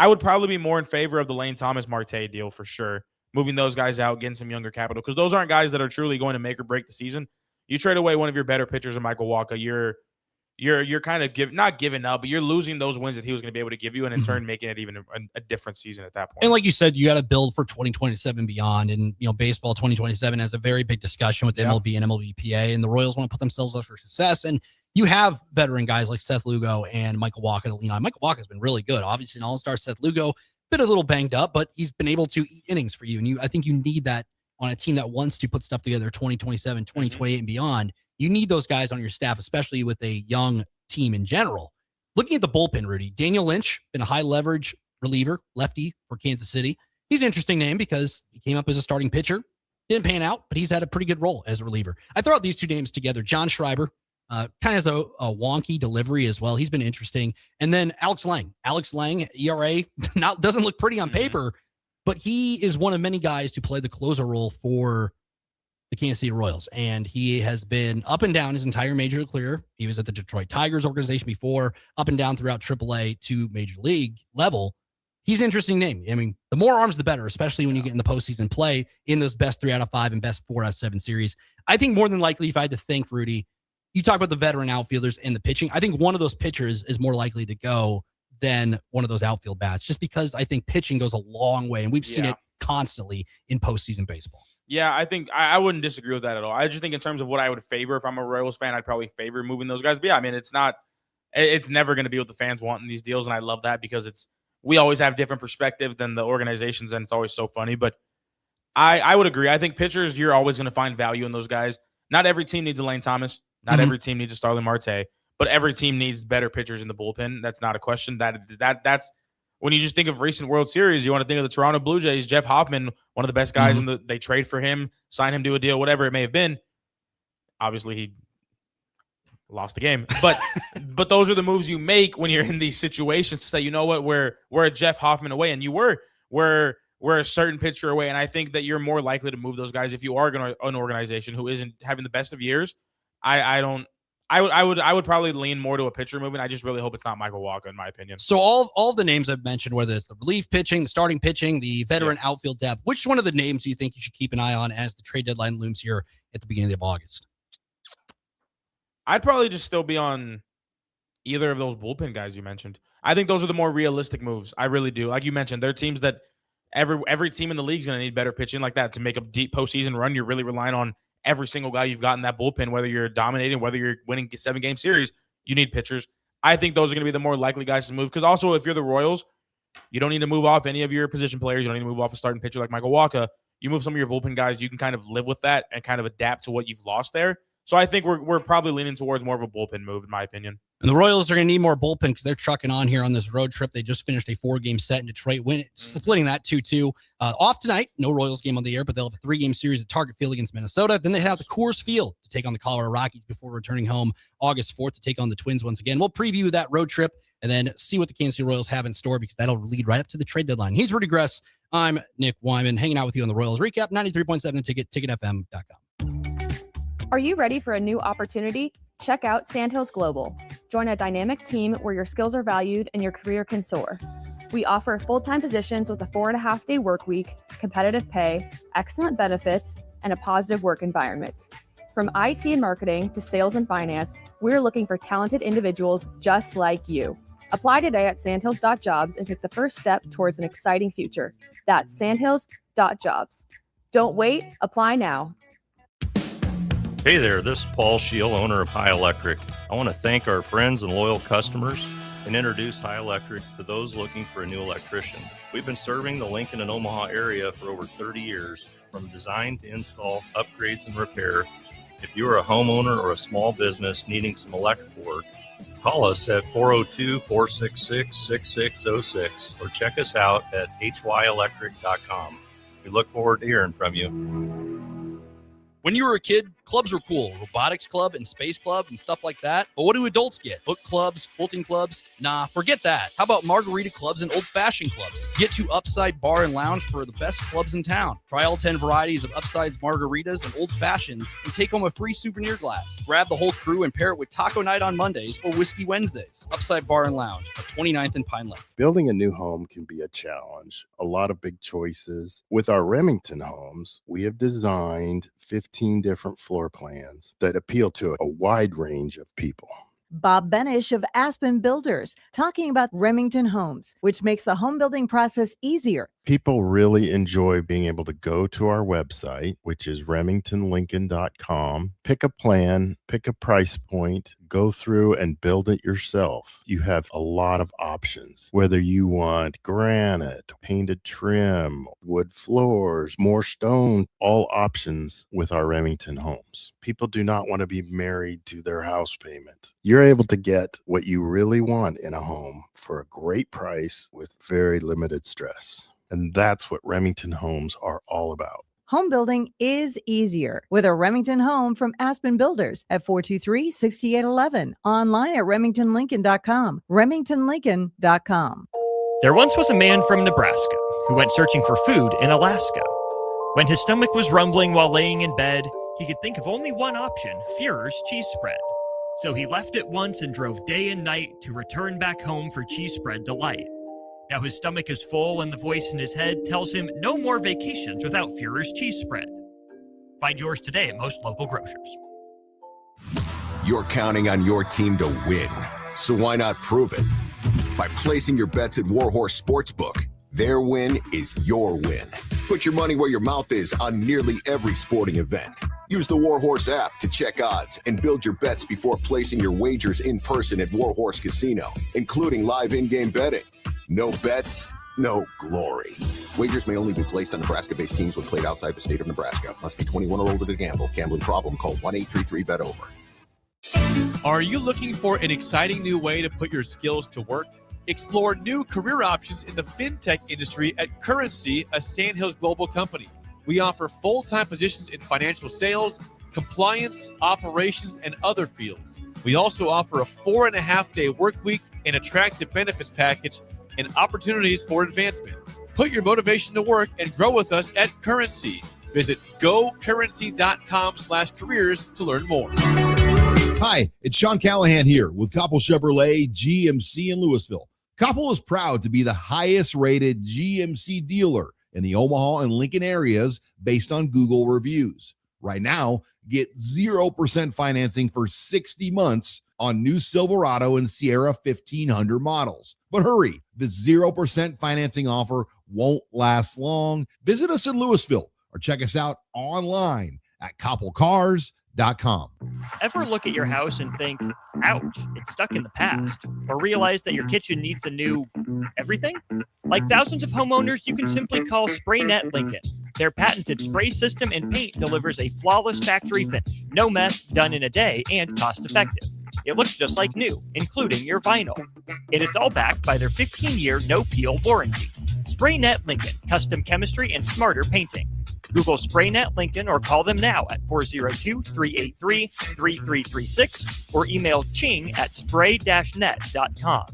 would probably be more in favor of the Lane Thomas Marte deal for sure. Moving those guys out, getting some younger capital, because those aren't guys that are truly going to make or break the season. You trade away one of your better pitchers in Michael Wacha, you're kind of not giving up, but you're losing those wins that he was going to be able to give you, and in turn making it even a different season at that point. And like you said, you got to build for 2027 beyond, and baseball 2027 has a very big discussion with MLB and MLBPA, and the Royals want to put themselves up for success. And you have veteran guys like Seth Lugo and Michael Wacha to lean on. Michael Wacha has been really good, obviously an all-star. Seth Lugo been a little banged up, but he's been able to eat innings for you, and I think you need that on a team that wants to put stuff together 2027, 2028 and beyond. You need those guys on your staff, especially with a young team in general. Looking at the bullpen, Rudy, Daniel Lynch, been a high leverage reliever, lefty for Kansas City. He's an interesting name because he came up as a starting pitcher. Didn't pan out, but he's had a pretty good role as a reliever. I throw out these two names together. John Schreiber, kind of has a wonky delivery as well. He's been interesting. And then Alex Lang. Alex Lang, ERA, doesn't look pretty on paper, but he is one of many guys to play the closer role for the Kansas City Royals. And he has been up and down his entire major league career. He was at the Detroit Tigers organization before, up and down throughout AAA to major league level. He's an interesting name. I mean, the more arms, the better, especially when you get in the postseason play in those best 3 out of 5 and best 4 out of 7 series. I think more than likely, if I had to think, Rudy, you talk about the veteran outfielders and the pitching. I think one of those pitchers is more likely to go than one of those outfield bats, just because I think pitching goes a long way. And we've seen it constantly in postseason baseball. Yeah, I think I wouldn't disagree with that at all. I just think in terms of what I would favor if I'm a Royals fan, I'd probably favor moving those guys. But yeah, I mean, it's never going to be what the fans want in these deals. And I love that because we always have different perspectives than the organizations, and it's always so funny. But I would agree. I think pitchers, you're always going to find value in those guys. Not every team needs a Lane Thomas. Not every team needs a Starling Marte. But every team needs better pitchers in the bullpen. That's not a question. That's when you just think of recent World Series, you want to think of the Toronto Blue Jays. Jeff Hoffman, one of the best guys they trade for him, sign him to a deal, whatever it may have been. Obviously, he lost the game. But those are the moves you make when you're in these situations to say, you know what, we're a Jeff Hoffman away, and we're a certain pitcher away. And I think that you're more likely to move those guys if you are going to an organization who isn't having the best of years. I would probably lean more to a pitcher movement. I just really hope it's not Michael Wacha, in my opinion. So all the names I've mentioned, whether it's the relief pitching, the starting pitching, the veteran outfield depth, which one of the names do you think you should keep an eye on as the trade deadline looms here at the beginning of August? I'd probably just still be on either of those bullpen guys you mentioned. I think those are the more realistic moves. I really do. Like you mentioned, they're teams that every team in the league is going to need better pitching like that to make a deep postseason run. You're really relying on every single guy you've got in that bullpen, whether you're dominating, whether you're winning 7-game series, you need pitchers. I think those are going to be the more likely guys to move. Because also, if you're the Royals, you don't need to move off any of your position players. You don't need to move off a starting pitcher like Michael Wacha. You move some of your bullpen guys, you can kind of live with that and kind of adapt to what you've lost there. So I think we're probably leaning towards more of a bullpen move, in my opinion. And the Royals are going to need more bullpen because they're trucking on here on this road trip. They just finished a 4-game set in Detroit, splitting that 2-2. Off tonight, no Royals game on the air, but they'll have a 3-game series at Target Field against Minnesota. Then they head out to Coors Field to take on the Colorado Rockies before returning home August 4th to take on the Twins once again. We'll preview that road trip and then see what the Kansas City Royals have in store because that'll lead right up to the trade deadline. He's Rudy Gress. I'm Nick Whyman, hanging out with you on the Royals Recap, 93.7 The Ticket, ticketfm.com. Are you ready for a new opportunity? Check out Sandhills Global. Join a dynamic team where your skills are valued and your career can soar. We offer full-time positions with a 4.5-day work week, competitive pay, excellent benefits, and a positive work environment. From IT and marketing to sales and finance, we're looking for talented individuals just like you. Apply today at sandhills.jobs and take the first step towards an exciting future. That's sandhills.jobs. Don't wait, apply now. Hey there, this is Paul Scheel, owner of High Electric. I want to thank our friends and loyal customers and introduce High Electric to those looking for a new electrician. We've been serving the Lincoln and Omaha area for over 30 years, from design to install, upgrades, and repair. If you are a homeowner or a small business needing some electrical work, call us at 402-466-6606 or check us out at hyelectric.com. We look forward to hearing from you. When you were a kid, clubs were cool. Robotics club and space club and stuff like that. But what do adults get? Book clubs, quilting clubs? Nah, forget that. How about margarita clubs and old-fashioned clubs? Get to Upside Bar and Lounge for the best clubs in town. Try all 10 varieties of Upside's margaritas and old-fashions and take home a free souvenir glass. Grab the whole crew and pair it with taco night on Mondays or whiskey Wednesdays. Upside Bar and Lounge at 29th and Pine Lake. Building a new home can be a challenge. A lot of big choices. With our Remington homes, we have designed 15 different floor plans that appeal to a wide range of people. Bob Benish of Aspen Builders, talking about Remington Homes, which makes the home building process easier. People really enjoy being able to go to our website, which is remingtonlincoln.com, pick a plan, pick a price point, go through and build it yourself. You have a lot of options, whether you want granite, painted trim, wood floors, more stone, all options with our Remington homes. People do not want to be married to their house payment. You're able to get what you really want in a home for a great price with very limited stress. And that's what Remington homes are all about. Home building is easier with a Remington home from Aspen Builders at 423-6811. Online at remingtonlincoln.com. remingtonlincoln.com. There once was a man from Nebraska who went searching for food in Alaska. When his stomach was rumbling while laying in bed, he could think of only one option, Führer's cheese spread. So he left it once and drove day and night to return back home for cheese spread delight. Now his stomach is full and the voice in his head tells him no more vacations without Führer's cheese spread. Find yours today at most local grocers. You're counting on your team to win, so why not prove it? By placing your bets at Warhorse Sportsbook. Their win is your win. Put your money where your mouth is on nearly every sporting event. Use the Warhorse app to check odds and build your bets before placing your wagers in person at Warhorse Casino, including live in-game betting. No bets, no glory. Wagers may only be placed on Nebraska-based teams when played outside the state of Nebraska. Must be 21 or older to gamble. Gambling problem? Call 1-833-BET-OVER. Are you looking for an exciting new way to put your skills to work? Explore new career options in the fintech industry at Currency, a Sandhills Global company. We offer full-time positions in financial sales, compliance, operations, and other fields. We also offer a 4.5-day work week, an attractive benefits package, and opportunities for advancement. Put your motivation to work and grow with us at Currency. Visit gocurrency.com/careers to learn more. Hi, it's Sean Callahan here with Koppel Chevrolet GMC in Louisville. Koppel is proud to be the highest rated GMC dealer in the Omaha and Lincoln areas based on Google reviews. Right now, get 0% financing for 60 months on new Silverado and Sierra 1500 models. But hurry, the 0% financing offer won't last long. Visit us in Louisville or check us out online at koppelcars.com. Ever look at your house and think, ouch, it's stuck in the past? Or realize that your kitchen needs a new everything? Like thousands of homeowners, you can simply call SprayNet Lincoln. Their patented spray system and paint delivers a flawless factory finish. No mess, done in a day, and cost effective. It looks just like new, including your vinyl. And it's all backed by their 15-year no-peel warranty. SprayNet Lincoln, custom chemistry and smarter painting. Google SprayNet Lincoln or call them now at 402-383-3336 or email ching@spray-net.com.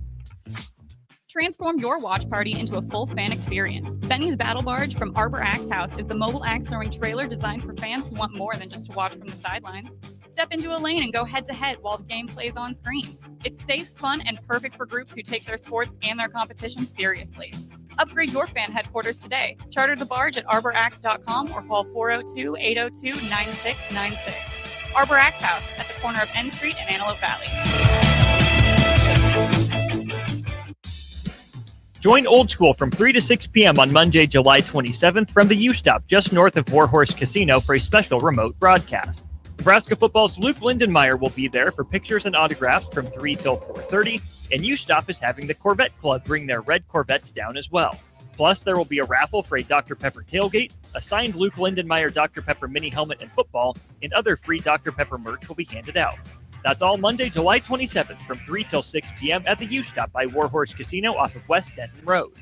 Transform your watch party into a full fan experience. Benny's Battle Barge from Arbor Axe House is the mobile axe throwing trailer designed for fans who want more than just to watch from the sidelines. Step into a lane and go head-to-head while the game plays on screen. It's safe, fun, and perfect for groups who take their sports and their competition seriously. Upgrade your fan headquarters today. Charter the barge at arboraxe.com or call 402-802-9696. Arbor Axe House at the corner of N Street and Antelope Valley. Join Old School from 3 to 6 p.m. on Monday, July 27th from the U-Stop just north of Warhorse Casino for a special remote broadcast. Nebraska football's Luke Lindenmeyer will be there for pictures and autographs from 3 till 4:30, and U-Stop is having the Corvette Club bring their red Corvettes down as well. Plus, there will be a raffle for a Dr. Pepper tailgate, a signed Luke Lindenmeyer Dr. Pepper mini helmet and football, and other free Dr. Pepper merch will be handed out. That's all Monday, July 27th from 3 till 6 p.m. at the U-Stop by Warhorse Casino off of West Denton Road.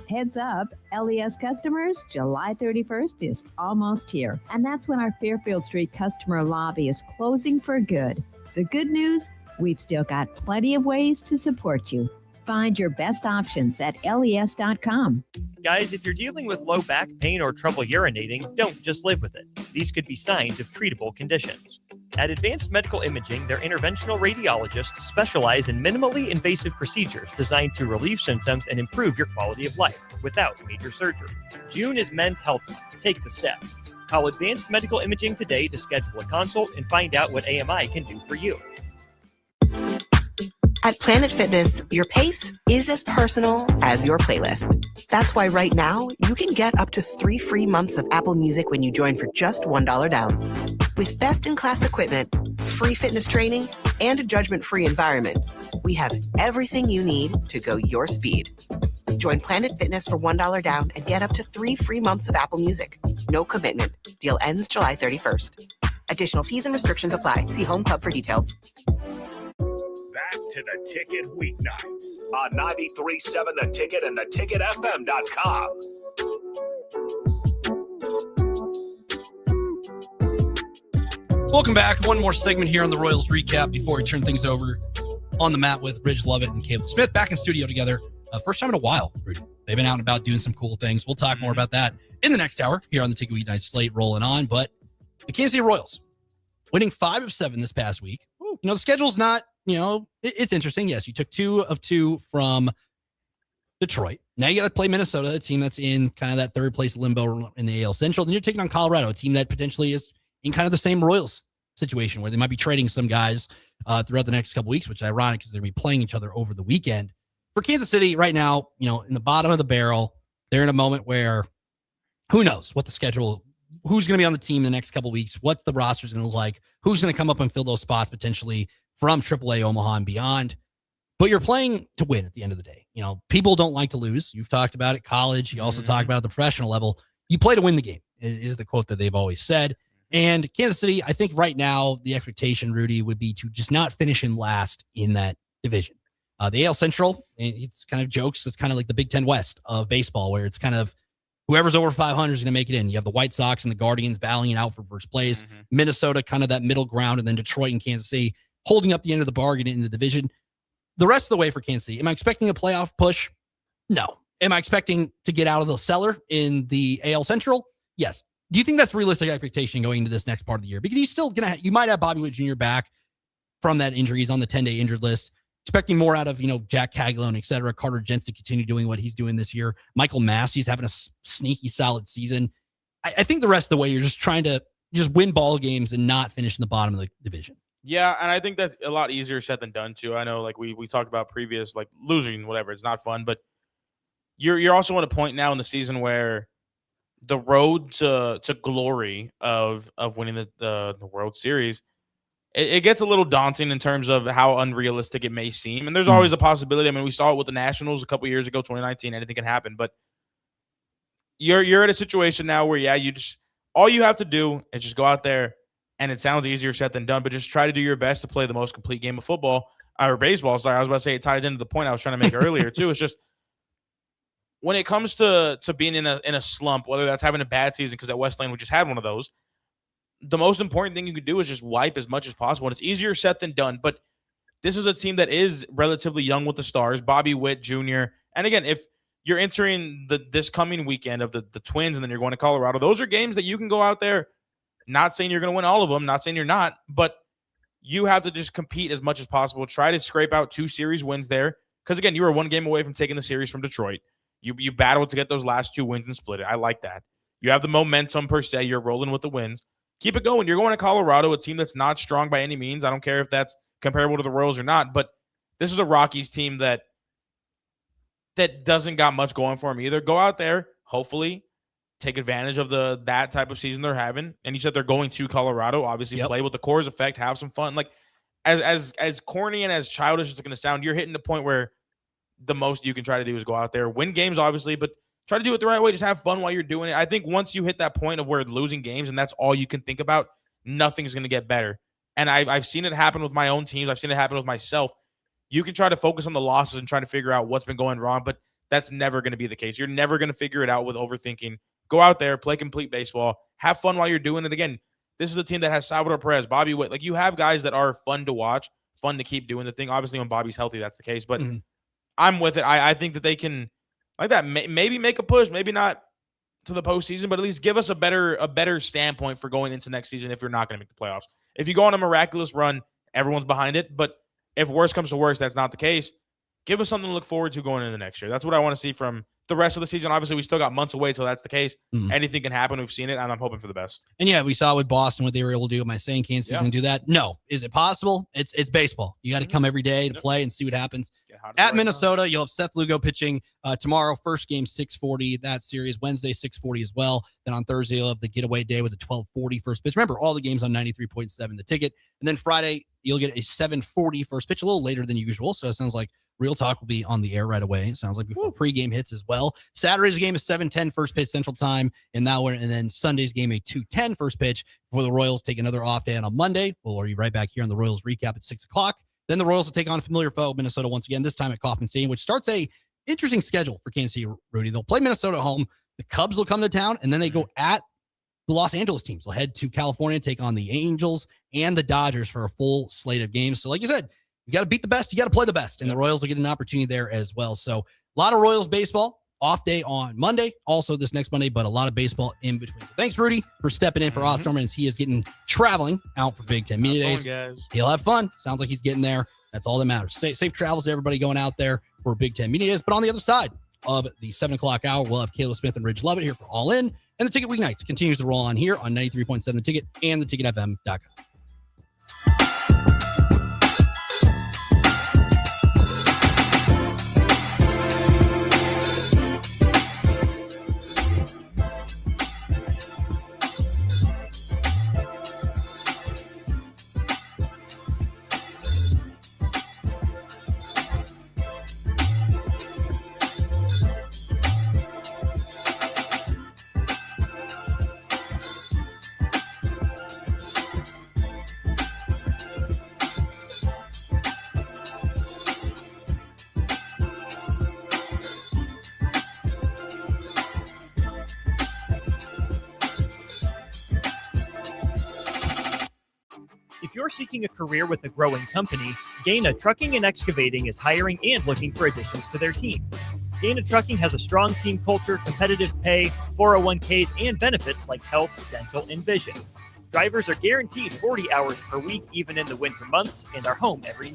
Heads up, LES customers, July 31st is almost here. And that's when our Fairfield Street customer lobby is closing for good. The good news, we've still got plenty of ways to support you. Find your best options at les.com. Guys, if you're dealing with low back pain or trouble urinating, don't just live with it. These could be signs of treatable conditions. At Advanced Medical Imaging, their interventional radiologists specialize in minimally invasive procedures designed to relieve symptoms and improve your quality of life without major surgery. June is Men's Health Month. Take the step. Call Advanced Medical Imaging today to schedule a consult and find out what AMI can do for you. At Planet Fitness, your pace is as personal as your playlist. That's why right now, you can get up to 3 free months of Apple Music when you join for just $1 down. With best-in-class equipment, free fitness training, and a judgment-free environment, we have everything you need to go your speed. Join Planet Fitness for $1 down and get up to 3 free months of Apple Music. No commitment. Deal ends July 31st. Additional fees and restrictions apply. See Home Club for details. Back to the Ticket weeknights on 93.7 The Ticket and theticketfm.com. Welcome back. One more segment here on the Royals recap before we turn things over on the mat with Ridge Lovett and Caleb Smith back in studio together. First time in a while, Rudy. They've been out and about doing some cool things. We'll talk more about that in the next hour here on the Ticket Weeknight slate rolling on. But the Kansas City Royals winning 5 of 7 this past week. You know, the schedule's not, it's interesting. Yes, you took 2 of 2 from Detroit. Now you got to play Minnesota, a team that's in kind of that third place limbo in the AL Central. Then you're taking on Colorado, a team that potentially is in kind of the same Royals situation where they might be trading some guys throughout the next couple weeks, which is ironic because they're going to be playing each other over the weekend. For Kansas City right now, in the bottom of the barrel, they're in a moment where who knows what the schedule, who's going to be on the team the next couple weeks, what the roster's going to look like, who's going to come up and fill those spots potentially from AAA Omaha and beyond. But you're playing to win at the end of the day. People don't like to lose. You've talked about it, college. You also talked about it at the professional level. You play to win the game is the quote that they've always said. And Kansas City, I think right now the expectation, Rudy, would be to just not finish in last in that division. The AL Central, it's kind of jokes. It's kind of like the Big Ten West of baseball, where it's kind of whoever's over 500 is going to make it in. You have the White Sox and the Guardians battling it out for first place. Minnesota, kind of that middle ground, and then Detroit and Kansas City holding up the end of the bargain in the division. The rest of the way for Kansas City, am I expecting a playoff push? No. Am I expecting to get out of the cellar in the AL Central? Yes. Do you think that's realistic expectation going into this next part of the year? Because he's still going to, you might have Bobby Witt Jr. back from that injury. He's on the 10-day injured list. Expecting more out of, Jack Caglone, et cetera. Carter Jensen continue doing what he's doing this year. Michael Massey's having a sneaky solid season. I think the rest of the way, you're just trying to just win ball games and not finish in the bottom of the division. Yeah, and I think that's a lot easier said than done too. I know, like we talked about previous, like losing, whatever, it's not fun, but you're also at a point now in the season where the road to glory of winning the World Series, it gets a little daunting in terms of how unrealistic it may seem. And there's always a possibility. I mean, we saw it with the Nationals a couple years ago, 2019. Anything can happen. But you're at a situation now where, you just all you have to do is just go out there and it sounds easier said than done, but just try to do your best to play the most complete game of football or baseball. Sorry, I was about to say it tied into the point I was trying to make earlier too. It's just when it comes to being in a slump, whether that's having a bad season, because at West Lane we just had one of those, the most important thing you can do is just wipe as much as possible. And it's easier said than done, but this is a team that is relatively young with the stars, Bobby Witt Jr. And again, if you're entering this coming weekend of the Twins and then you're going to Colorado, those are games that you can go out there. Not saying you're going to win all of them, not saying you're not, but you have to just compete as much as possible. Try to scrape out 2 series wins there. Because, again, you were 1 game away from taking the series from Detroit. You battled to get those last 2 wins and split it. I like that. You have the momentum, per se. You're rolling with the wins. Keep it going. You're going to Colorado, a team that's not strong by any means. I don't care if that's comparable to the Royals or not, but this is a Rockies team that doesn't got much going for them either. Go out there, hopefully, take advantage of that type of season they're having. And you said they're going to Colorado, obviously play with the Coors effect, have some fun. Like as corny and as childish as it's going to sound, you're hitting the point where the most you can try to do is go out there, win games, obviously, but try to do it the right way. Just have fun while you're doing it. I think once you hit that point of where losing games and that's all you can think about, nothing's going to get better. And I've seen it happen with my own teams. I've seen it happen with myself. You can try to focus on the losses and try to figure out what's been going wrong, but that's never going to be the case. You're never going to figure it out with overthinking. Go out there, play complete baseball, have fun while you're doing it. Again, this is a team that has Salvador Perez, Bobby Witt. Like, you have guys that are fun to watch, fun to keep doing the thing. Obviously, when Bobby's healthy, that's the case. But I'm with it. I think that they can, like that, maybe make a push, maybe not to the postseason, but at least give us a better standpoint for going into next season if you're not going to make the playoffs. If you go on a miraculous run, everyone's behind it. But if worse comes to worse, that's not the case. Give us something to look forward to going into next year. That's what I want to see from the rest of the season. Obviously, we still got months away till that's the case. Anything can happen. We've seen it, and I'm hoping for the best. And yeah, we saw with Boston what they were able to do. Am I saying Kansas City's going to do that? No. Is it possible? It's baseball. You got to come every day to play and see what happens. At Minnesota, you'll have Seth Lugo pitching tomorrow. First game, 6:40. That series. Wednesday, 6:40 as well. Then on Thursday, you'll have the getaway day with a 12:40 first pitch. Remember, all the games on 93.7 The Ticket. And then Friday, you'll get a 7:40 first pitch, a little later than usual. So it sounds like Real Talk will be on the air right away. It sounds like before pregame hits as well. Saturday's game is 7:10 first pitch Central Time in that one. And then Sunday's game, a 2:10 first pitch before the Royals take another off day. And on Monday, we'll be right back here on the Royals recap at 6 o'clock. Then the Royals will take on a familiar foe, Minnesota, once again, this time at Kauffman Stadium, which starts a interesting schedule for Kansas City, Rudy. They'll play Minnesota at home. The Cubs will come to town, and then they go at the Los Angeles teams. They'll head to California, take on the Angels and the Dodgers for a full slate of games. So like you said, you got to beat the best. You got to play the best. And the Royals will get an opportunity there as well. So a lot of Royals baseball. Off day on Monday, also this next Monday, but a lot of baseball in between. So thanks, Rudy, for stepping in for Oerman as he is getting traveling out for Big Ten Media Days. Guys. He'll have fun. Sounds like he's getting there. That's all that matters. Safe travels to everybody going out there for Big Ten Media Days. But on the other side of the 7 o'clock hour, we'll have Kayla Smith and Ridge Lovett here for All In. And the Ticket Weeknights continues to roll on here on 93.7 The Ticket and theticketfm.com. If you're seeking a career with a growing company, Gaina Trucking and Excavating is hiring and looking for additions to their team. Gaina Trucking has a strong team culture, competitive pay, 401ks, and benefits like health, dental, and vision. Drivers are guaranteed 40 hours per week, even in the winter months, and are home every night.